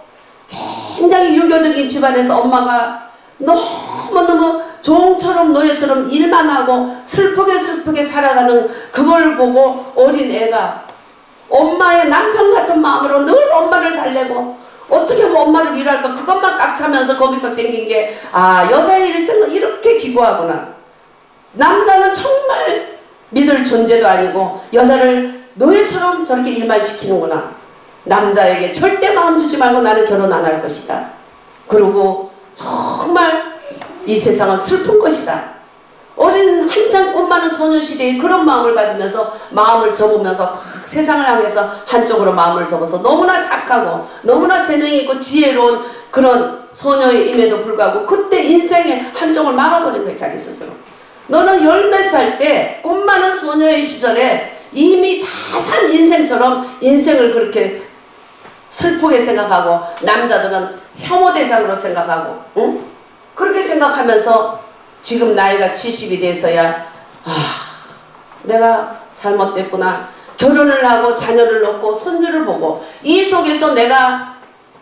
굉장히 유교적인 집안에서 엄마가 너무너무 종처럼 노예처럼 일만 하고 슬프게 살아가는 그걸 보고 어린 애가 엄마의 남편 같은 마음으로 늘 엄마를 달래고 어떻게 하면 엄마를 위로할까 그것만 꽉 차면서 거기서 생긴 게 여자의 일생은 이렇게 기구하구나. 남자는 정말 믿을 존재도 아니고 여자를 노예처럼 저렇게 일만 시키는구나. 남자에게 절대 마음 주지 말고 나는 결혼 안 할 것이다. 그리고 정말 이 세상은 슬픈 것이다. 어린 한창 꽃 많은 소녀시대에 그런 마음을 가지면서 마음을 접으면서 딱 세상을 향해서 한쪽으로 마음을 접어서 너무나 착하고 너무나 재능이 있고 지혜로운 그런 소녀임에도 불구하고 그때 인생의 한쪽을 막아버린 거예요. 자기 스스로. 너는 10몇 살 때 꽃 많은 소녀의 시절에 이미 다 산 인생처럼 인생을 그렇게 슬프게 생각하고 남자들은 혐오 대상으로 생각하고 응? 그렇게 생각하면서 지금 나이가 70이 돼서야 내가 잘못됐구나. 결혼을 하고 자녀를 낳고 손주를 보고 이 속에서 내가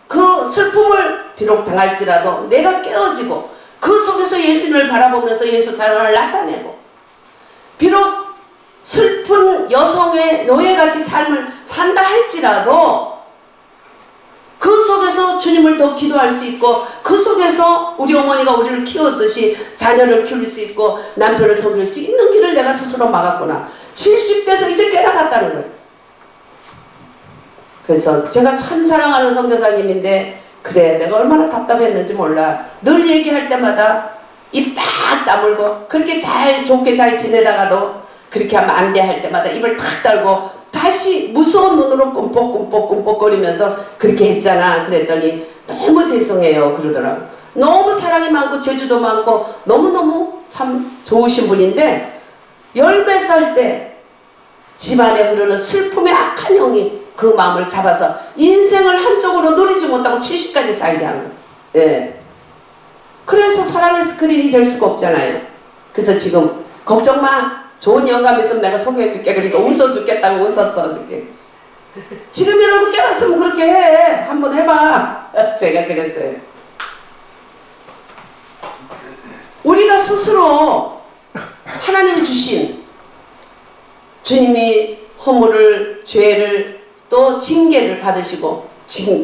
그 슬픔을 비록 당할지라도 내가 깨어지고 그 속에서 예수님을 바라보면서 예수 사랑을 나타내고 비록 슬픈 여성의 노예같이 삶을 산다 할지라도 그 속에서 주님을 더 기도할 수 있고 그 속에서 우리 어머니가 우리를 키웠듯이 자녀를 키울 수 있고 남편을 섬길 수 있는 길을 내가 스스로 막았구나. 70대에서 이제 깨달았다는 거예요. 그래서 제가 참 사랑하는 선교사님인데 그래 내가 얼마나 답답했는지 몰라. 늘 얘기할 때마다 입 딱 다물고 그렇게 좋게 잘 지내다가도 그렇게 하면 안 돼 할 때마다 입을 탁 달고 다시 무서운 눈으로 꼼뻑꼼뻑거리면서 그렇게 했잖아. 그랬더니 너무 죄송해요 그러더라고. 너무 사랑이 많고 재주도 많고 너무너무 참 좋으신 분인데 10몇 살 때 집안에 흐르는 슬픔의 악한 영이 그 마음을 잡아서 인생을 한쪽으로 누리지 못하고 70까지 살게 한 거예요. 예. 그래서 사랑의 스크린이 될 수가 없잖아요. 그래서 지금 걱정 마. 좋은 영감 있으면 내가 소개해줄게. 그러니까 웃어 죽겠다고 웃었어 어저께. 지금이라도 깨닫으면 그렇게 해. 한번 해봐. 제가 그랬어요. 우리가 스스로 하나님이 주신 주님이 허물을 죄를 또 징계를 받으시고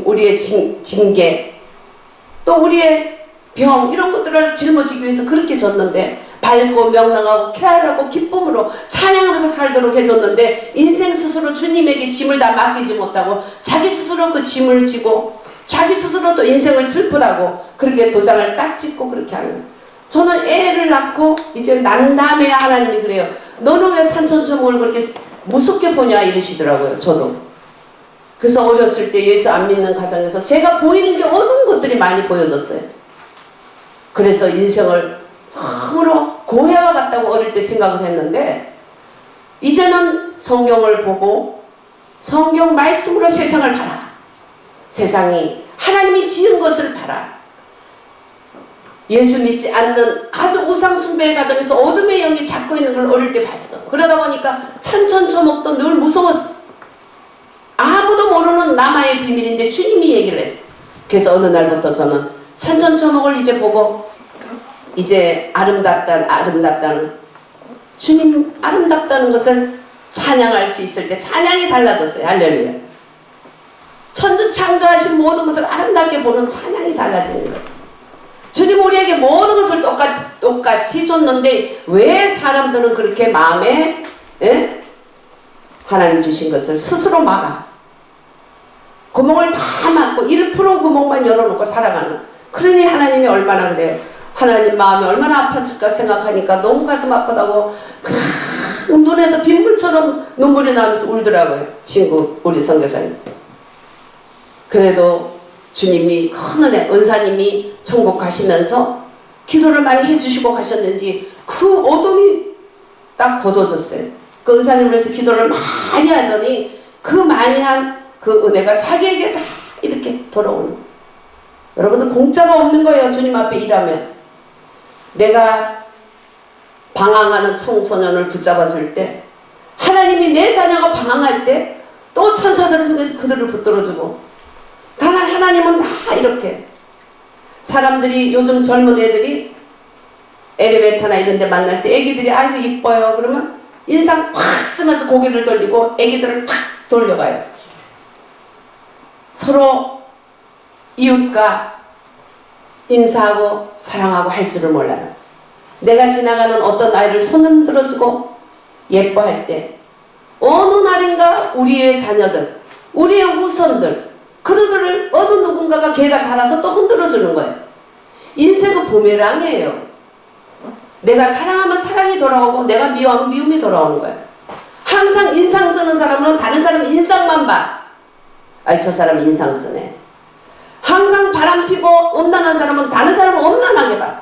우리의 징계 또 우리의 병 이런 것들을 짊어지기 위해서 그렇게 졌는데 밝고 명랑하고 쾌활하고 기쁨으로 찬양하면서 살도록 해줬는데 인생 스스로 주님에게 짐을 다 맡기지 못하고 자기 스스로 그 짐을 지고 자기 스스로 또 인생을 슬프다고 그렇게 도장을 딱 찍고 그렇게 하는 거예요. 저는 애를 낳고 이제 난 다음에 하나님이 그래요. 너는 왜 산천초목을 그렇게 무섭게 보냐 이러시더라고요. 저도. 그래서 어렸을 때 예수 안 믿는 가정에서 제가 보이는 게 어두운 것들이 많이 보여졌어요. 그래서 인생을 참으로 고해와 같다고 어릴 때 생각을 했는데 이제는 성경을 보고 성경 말씀으로 세상을 봐라. 세상이 하나님이 지은 것을 봐라. 예수 믿지 않는 아주 우상숭배의 가정에서 어둠의 영이 잡고 있는 걸 어릴 때 봤어. 그러다 보니까 산천초목도 늘 무서웠어. 아무도 모르는 남아의 비밀인데 주님이 얘기를 했어. 그래서 어느 날부터 저는 산천초목을 이제 보고 이제 아름답다는 주님 아름답다는 것을 찬양할 수 있을 때 찬양이 달라졌어요. 할렐루야. 천주 창조하신 모든 것을 아름답게 보는 찬양이 달라지는 거예요. 주님 우리에게 모든 것을 똑같이 줬는데 왜 사람들은 그렇게 마음에 하나님 주신 것을 스스로 막아? 구멍을 다 막고 1% 구멍만 열어놓고 살아가는. 그러니 하나님이 얼마나 그래요. 하나님 마음이 얼마나 아팠을까 생각하니까 너무 가슴 아프다고 그냥 눈에서 빗물처럼 눈물이 나면서 울더라고요. 친구 우리 선교사님. 그래도 주님이 큰 은혜, 은사님이 천국 가시면서 기도를 많이 해주시고 가셨는지 그 어둠이 딱 걷어졌어요. 그 은사님을 위해서 기도를 많이 하더니 그 많이 한 그 은혜가 자기에게 다 이렇게 돌아오는 거예요. 여러분들 공짜가 없는 거예요. 주님 앞에 일하면. 내가 방황하는 청소년을 붙잡아 줄 때 하나님이 내 자녀가 방황할 때 또 천사들을 통해서 그들을 붙들어주고 단 하나님은 다 이렇게 사람들이 요즘 젊은 애들이 엘리베이터나 이런 데 만날 때 애기들이 아이고 이뻐요 그러면 인상 확 쓰면서 고개를 돌리고 애기들을 탁 돌려가요. 서로 이웃과 인사하고 사랑하고 할 줄을 몰라요. 내가 지나가는 어떤 아이를 손을 흔들어주고 예뻐할 때 어느 날인가 우리의 자녀들 우리의 후손들 그들을 어느 누군가가 걔가 자라서 또 흔들어주는 거예요. 인생은 부메랑이에요. 내가 사랑하면 사랑이 돌아오고 내가 미워하면 미움이 돌아오는 거예요. 항상 인상 쓰는 사람은 다른 사람 인상만 봐. 아이 저 사람 인상 쓰네. 항상 바람 피고 음란한 사람은 다른 사람을 음란하게 봐.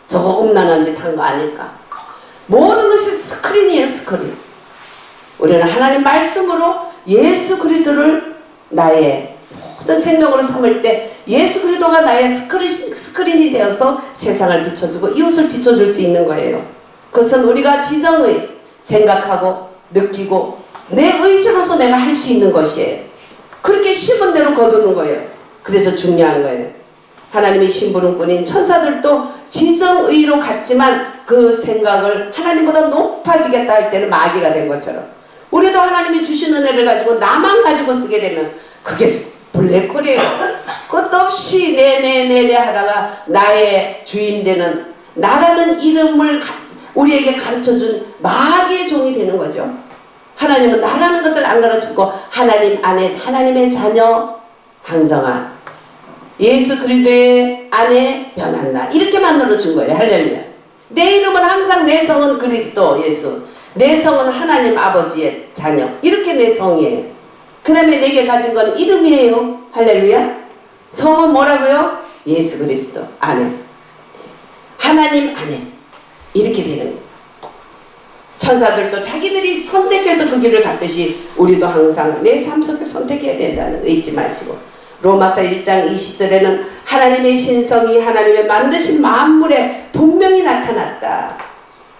저거 음란한 짓 한 거 아닐까. 모든 것이 스크린이에요. 스크린. 우리는 하나님 말씀으로 예수 그리스도를 나의 모든 생명으로 삼을 때 예수 그리스도가 나의 스크린이 되어서 세상을 비춰주고 이웃을 비춰줄 수 있는 거예요. 그것은 우리가 지정의 생각하고 느끼고 내 의지로서 내가 할 수 있는 것이에요. 그렇게 심은 대로 거두는 거예요. 그래서 중요한 거예요. 하나님의 심부름꾼인 천사들도 지정의로 갔지만 그 생각을 하나님보다 높아지겠다 할 때는 마귀가 된 것처럼 우리도 하나님이 주신 은혜를 가지고 나만 가지고 쓰게 되면 그게 블랙홀이에요. 끝도 없이 네네네네 하다가 나의 주인 되는 나라는 이름을 우리에게 가르쳐준 마귀의 종이 되는 거죠. 하나님은 나라는 것을 안 가르치고 하나님 안에 하나님의 자녀 항정아 예수 그리스도의 안에 변한다 이렇게 만들어준 거예요. 할렐루야. 내 이름은 항상 내 성은 그리스도 예수 내 성은 하나님 아버지의 자녀 이렇게 내 성이에요. 그 다음에 내게 가진 건 이름이에요. 할렐루야. 성은 뭐라고요? 예수 그리스도 안에 하나님 안에 이렇게 되는 거예요. 천사들도 자기들이 선택해서 그 길을 갔듯이 우리도 항상 내 삶 속에 선택해야 된다는 거 잊지 마시고 로마서 1장 20절에는 하나님의 신성이 하나님의 만드신 만물에 분명히 나타났다.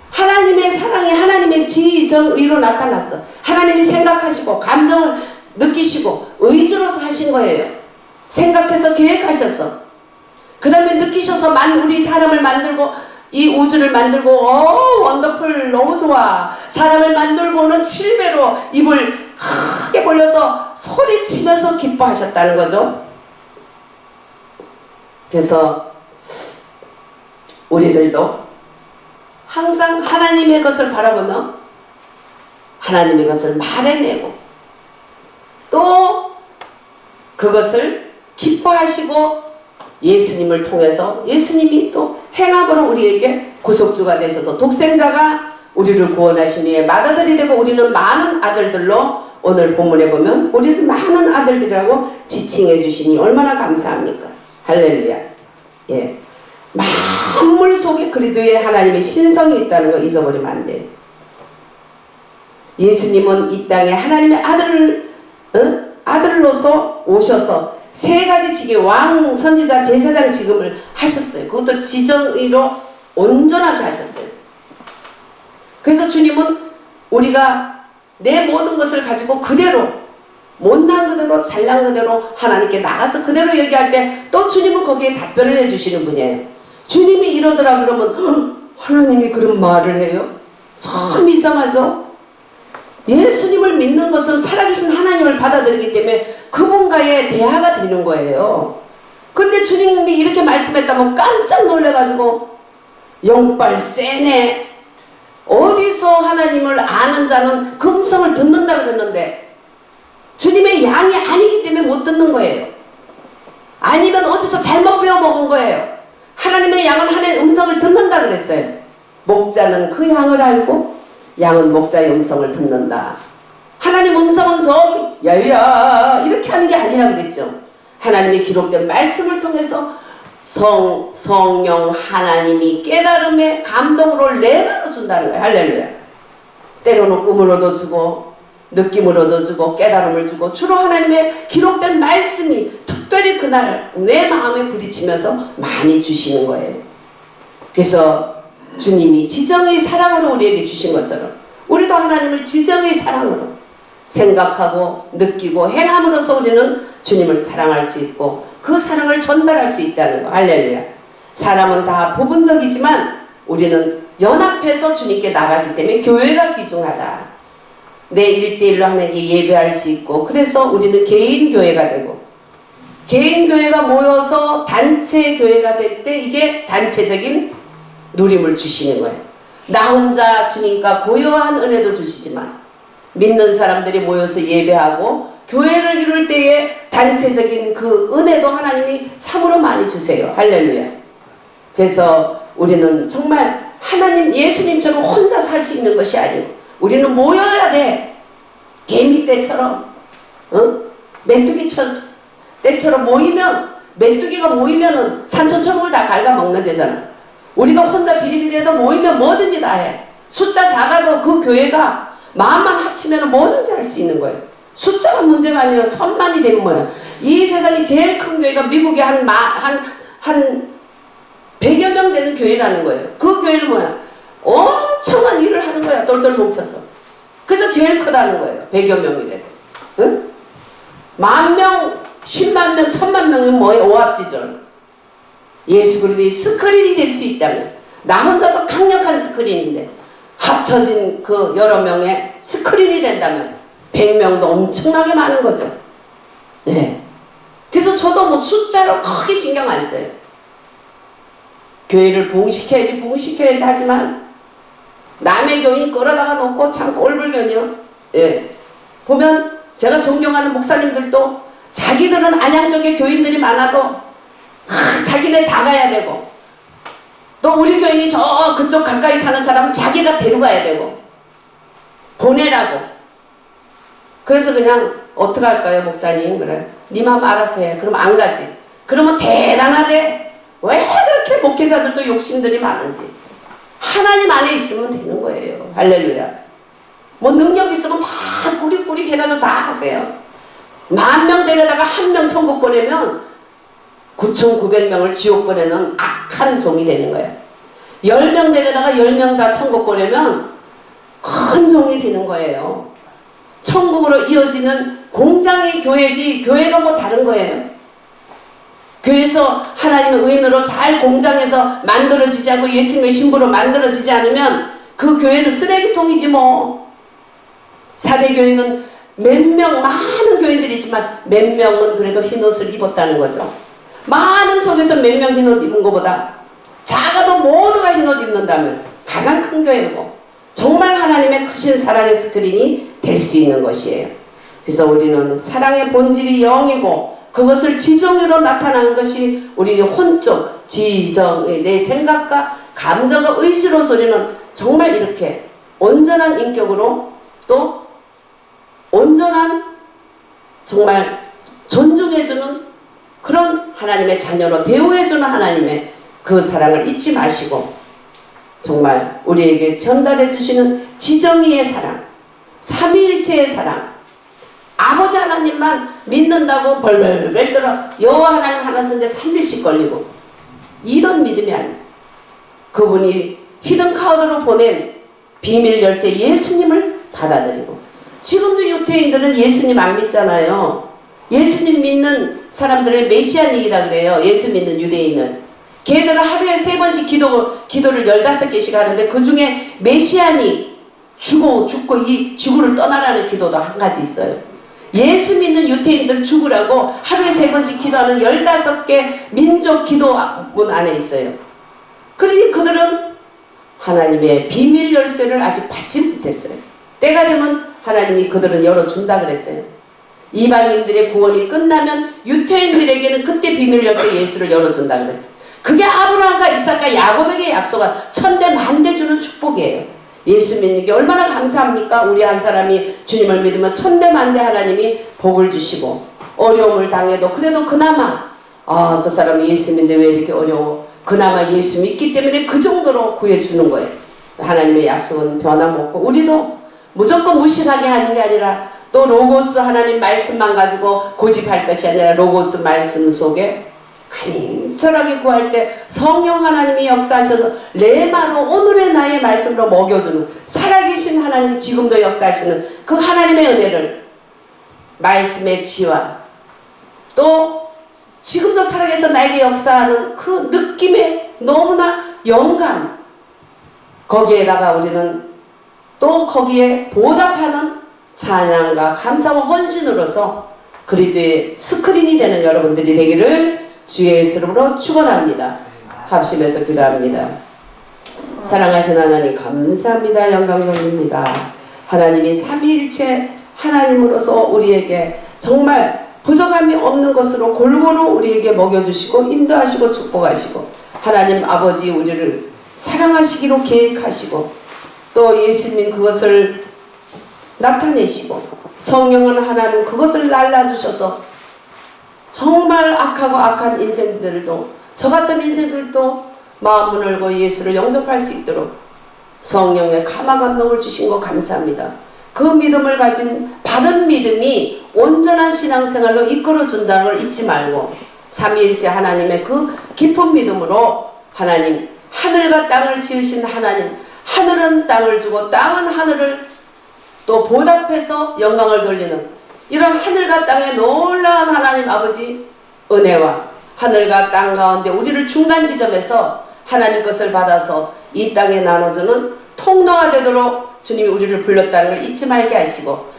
하나님의 사랑이 하나님의 지정의로 나타났어. 하나님이 생각하시고 감정을 느끼시고 의지로서 하신 거예요. 생각해서 계획하셨어. 그 다음에 느끼셔서 우리 사람을 만들고 이 우주를 만들고 원더풀 너무 좋아. 사람을 만들고는 7배로 입을 크게 벌려서 소리치면서 기뻐하셨다는 거죠. 그래서 우리들도 항상 하나님의 것을 바라보며 하나님의 것을 말해내고 또 그것을 기뻐하시고 예수님을 통해서 예수님이 또 행함으로 우리에게 구속주가 되셔서 독생자가 우리를 구원하신 후에 맏아들이 되고 우리는 많은 아들들로 오늘 본문에 보면 우리는 많은 아들들이라고 지칭해 주시니 얼마나 감사합니까? 할렐루야. 예. 만물 속에 그리스도의 하나님의 신성이 있다는 거 잊어버리면 안 돼요. 예수님은 이 땅에 하나님의 아들로서 오셔서 세 가지 직위, 왕, 선지자, 제사장 직임을 하셨어요. 그것도 지정의로 온전하게 하셨어요. 그래서 주님은 우리가 내 모든 것을 가지고 그대로, 못난 그대로, 잘난 그대로 하나님께 나가서 그대로 얘기할 때 또 주님은 거기에 답변을 해주시는 분이에요. 주님이 이러더라 그러면 하나님이 그런 말을 해요? 참 이상하죠? 예수님을 믿는 것은 살아계신 하나님을 받아들이기 때문에 그분과의 대화가 되는 거예요. 근데 주님이 이렇게 말씀했다면 깜짝 놀래가지고 영빨 세네. 어디서 하나님을 아는 자는 그 음성을 듣는다 그랬는데 주님의 양이 아니기 때문에 못 듣는 거예요. 아니면 어디서 잘못 배워먹은 거예요. 하나님의 양은 하나님의 음성을 듣는다 그랬어요. 목자는 그 양을 알고 양은 목자의 음성을 듣는다. 하나님 음성은 저기 야야 이렇게 하는 게 아니라 그랬죠. 하나님의 기록된 말씀을 통해서 성령 하나님이 깨달음의 감동으로 레마로 준다는 거예요. 할렐루야. 때로는 꿈을 얻어주고 느낌을 얻어주고 깨달음을 주고 주로 하나님의 기록된 말씀이 특별히 그날 내 마음에 부딪히면서 많이 주시는 거예요. 그래서 주님이 지정의 사랑으로 우리에게 주신 것처럼 우리도 하나님을 지정의 사랑으로 생각하고 느끼고 행함으로써 우리는 주님을 사랑할 수 있고 그 사랑을 전달할 수 있다는 거. 할렐루야. 사람은 다 부분적이지만 우리는 연합해서 주님께 나가기 때문에 교회가 귀중하다. 내 1대1로 하나님께 예배할 수 있고 그래서 우리는 개인 교회가 되고 개인 교회가 모여서 단체 교회가 될 때 이게 단체적인 누림을 주시는 거예요. 나 혼자 주님과 고요한 은혜도 주시지만 믿는 사람들이 모여서 예배하고 교회를 이룰 때에 단체적인 그 은혜도 하나님이 참으로 많이 주세요. 할렐루야. 그래서 우리는 정말 하나님 예수님처럼 혼자 살 수 있는 것이 아니고 우리는 모여야 돼. 개미 떼처럼 메뚜기 떼처럼 모이면 메뚜기가 모이면은 산천초목을 다 갉아먹는 데잖아. 우리가 혼자 비리비리해도 모이면 뭐든지 다 해. 숫자 작아도 그 교회가 마음만 합치면 뭐든지 할 수 있는 거예요. 숫자가 문제가 아니에요. 1000만이 되면 뭐야. 이 세상이 제일 큰 교회가 미국에 한 100여 명 되는 교회라는 거예요. 그 교회는 뭐야. 엄청난 일을 하는 거야. 똘똘 뭉쳐서. 그래서 제일 크다는 거예요. 100여 명이래도. 응? 10,000명, 100,000명, 10,000명이면 뭐예요? 오합지졸. 예수 그리스도의 스크린이 될 수 있다면 나 혼자도 강력한 스크린인데 합쳐진 그 여러 명의 스크린이 된다면 100명도 엄청나게 많은 거죠. 네. 그래서 저도 뭐 숫자로 크게 신경 안 써요. 교회를 부흥시켜야지 하지만 남의 교인 끌어다가 놓고 참 꼴불견이요. 예. 보면 제가 존경하는 목사님들도 자기들은 안양 쪽에 교인들이 많아도 자기네 다 가야 되고 또 우리 교인이 저 그쪽 가까이 사는 사람은 자기가 데려가야 되고 보내라고. 그래서 그냥 어떡할까요 목사님? 그래 네 맘 알아서 해. 그럼 안 가지. 그러면 대단하대. 왜 그렇게 목회자들도 욕심들이 많은지 하나님 안에 있으면 되는 거예요. 할렐루야. 뭐 능력 있으면 다 꾸리꾸리 해가지고 다 하세요. 10,000명 데려다가 1명 천국 보내면 9,900명을 지옥 보내는 악한 종이 되는 거예요. 10명 데려다가 10명 다 천국 보내면 큰 종이 되는 거예요. 천국으로 이어지는 공장의 교회지 교회가 뭐 다른 거예요. 교회에서 하나님의 의인으로 잘 공장에서 만들어지지 않고 예수님의 신부로 만들어지지 않으면 그 교회는 쓰레기통이지 뭐. 4대 교회는 몇 명 많은 교인들이 있지만 몇 명은 그래도 흰옷을 입었다는 거죠. 많은 속에서 몇 명 흰옷 입은 것보다 작아도 모두가 흰옷 입는다면 가장 큰 교회고 정말 하나님의 크신 사랑의 스크린이 될 수 있는 것이에요. 그래서 우리는 사랑의 본질이 영이고 그것을 지정으로 나타나는 것이 우리의 혼적, 지정의 내 생각과 감정과 의지로서 우리는 정말 이렇게 온전한 인격으로 또 온전한 정말 존중해주는 그런 하나님의 자녀로 대우해주는 하나님의 그 사랑을 잊지 마시고 정말 우리에게 전달해 주시는 지정의의 사랑, 삼위일체의 사랑, 아버지 하나님만 믿는다고 벌벌벌 떨어 여호와 하나님 하나 쓰는데 3일씩 걸리고 이런 믿음이 아니에요. 그분이 히든 카드로 보낸 비밀 열쇠 예수님을 받아들이고 지금도 유태인들은 예수님 안 믿잖아요. 예수님 믿는 사람들을 메시아닉이라 그래요. 예수 믿는 유대인은. 걔들은 하루에 3번씩 기도를 15개씩 하는데 그 중에 메시아닉 죽고 이 지구를 떠나라는 기도도 한 가지 있어요. 예수 믿는 유태인들 죽으라고 하루에 3번씩 기도하는 15개 민족 기도문 안에 있어요. 그러니 그들은 하나님의 비밀 열쇠를 아직 받지 못했어요. 때가 되면 하나님이 그들은 열어준다 그랬어요. 이방인들의 구원이 끝나면 유태인들에게는 그때 비밀 열쇠 예수를 열어준다 그랬어요. 그게 아브라함과 이삭과 야곱에게 약속한 천대 만대 주는 축복이에요. 예수 믿는 게 얼마나 감사합니까? 우리 한 사람이 주님을 믿으면 천대 만대 하나님이 복을 주시고 어려움을 당해도 그래도 그나마 저 사람이 예수 믿는데 왜 이렇게 어려워? 그나마 예수 믿기 때문에 그 정도로 구해주는 거예요. 하나님의 약속은 변함없고 우리도 무조건 무식하게 하는 게 아니라 또 로고스 하나님 말씀만 가지고 고집할 것이 아니라 로고스 말씀 속에 간절하게 구할 때 성령 하나님이 역사하셔서 레마로 오늘의 나의 말씀으로 먹여주는 살아계신 하나님 지금도 역사하시는 그 하나님의 은혜를 말씀의 지와 또 지금도 살아계서 나에게 역사하는 그 느낌의 너무나 영감 거기에다가 우리는 또 거기에 보답하는 찬양과 감사와 헌신으로서 그리스도의 스크린이 되는 여러분들이 되기를 주의 이름으로 축원합니다. 합심해서 기도합니다. 사랑하신 하나님 감사합니다. 영광 돌립니다. 하나님이 삼위일체 하나님으로서 우리에게 정말 부족함이 없는 것으로 골고루 우리에게 먹여주시고 인도하시고 축복하시고 하나님 아버지 우리를 사랑하시기로 계획하시고 또 예수님 그것을 나타내시고 성령은 하나님 그것을 날라주셔서 정말 악하고 악한 인생들도 저 같은 인생들도 마음을 열고 예수를 영접할 수 있도록 성령의 감화 감동을 주신 거 감사합니다. 그 믿음을 가진 바른 믿음이 온전한 신앙생활로 이끌어준다는 걸 잊지 말고 삼위일체 하나님의 그 깊은 믿음으로 하나님 하늘과 땅을 지으신 하나님 하늘은 땅을 주고 땅은 하늘을 또 보답해서 영광을 돌리는 이런 하늘과 땅의 놀라운 하나님 아버지 은혜와 하늘과 땅 가운데 우리를 중간 지점에서 하나님 것을 받아서 이 땅에 나눠주는 통로가 되도록 주님이 우리를 불렀다는 걸 잊지 말게 하시고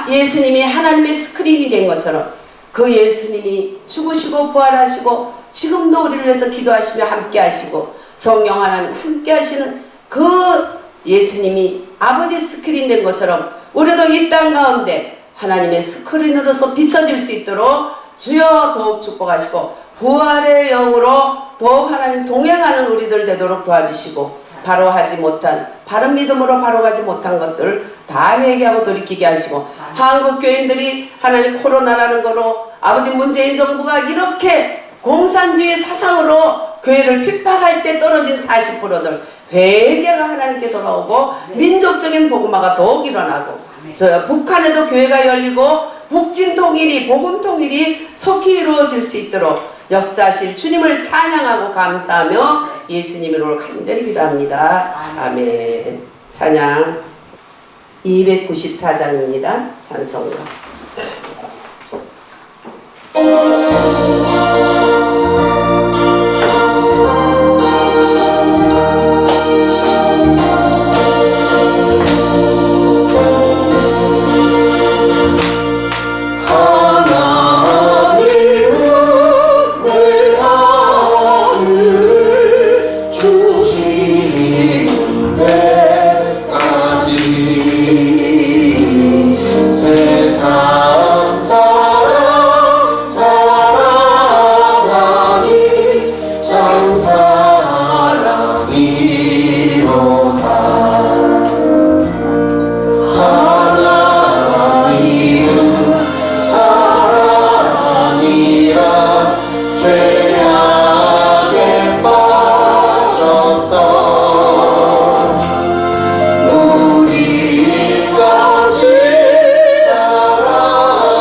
예수님이 하나님의 스크린이 된 것처럼 그 예수님이 죽으시고 부활하시고 지금도 우리를 위해서 기도하시며 함께 하시고 성령 하나님 함께 하시는 그 예수님이 아버지 스크린 된 것처럼 우리도 이 땅 가운데 하나님의 스크린으로서 비춰질 수 있도록 주여 더욱 축복하시고 부활의 영으로 더욱 하나님 동행하는 우리들 되도록 도와주시고 바로 하지 못한 바른 믿음으로 바로 가지 못한 것들 다 회개하고 돌이키게 하시고 한국 교인들이 하나님 코로나라는 거로 아버지 문재인 정부가 이렇게 공산주의 사상으로 교회를 핍박할 때 떨어진 40%들 회개가 하나님께 돌아오고 민족적인 복음화가 더욱 일어나고 저 북한에도 교회가 열리고 북진 통일이 복음 통일이 속히 이루어질 수 있도록 역사하실 주님을 찬양하고 감사하며 예수님으로 간절히 기도합니다. 아멘. 찬양 294장입니다. 찬송가 우리까지 사랑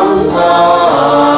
감사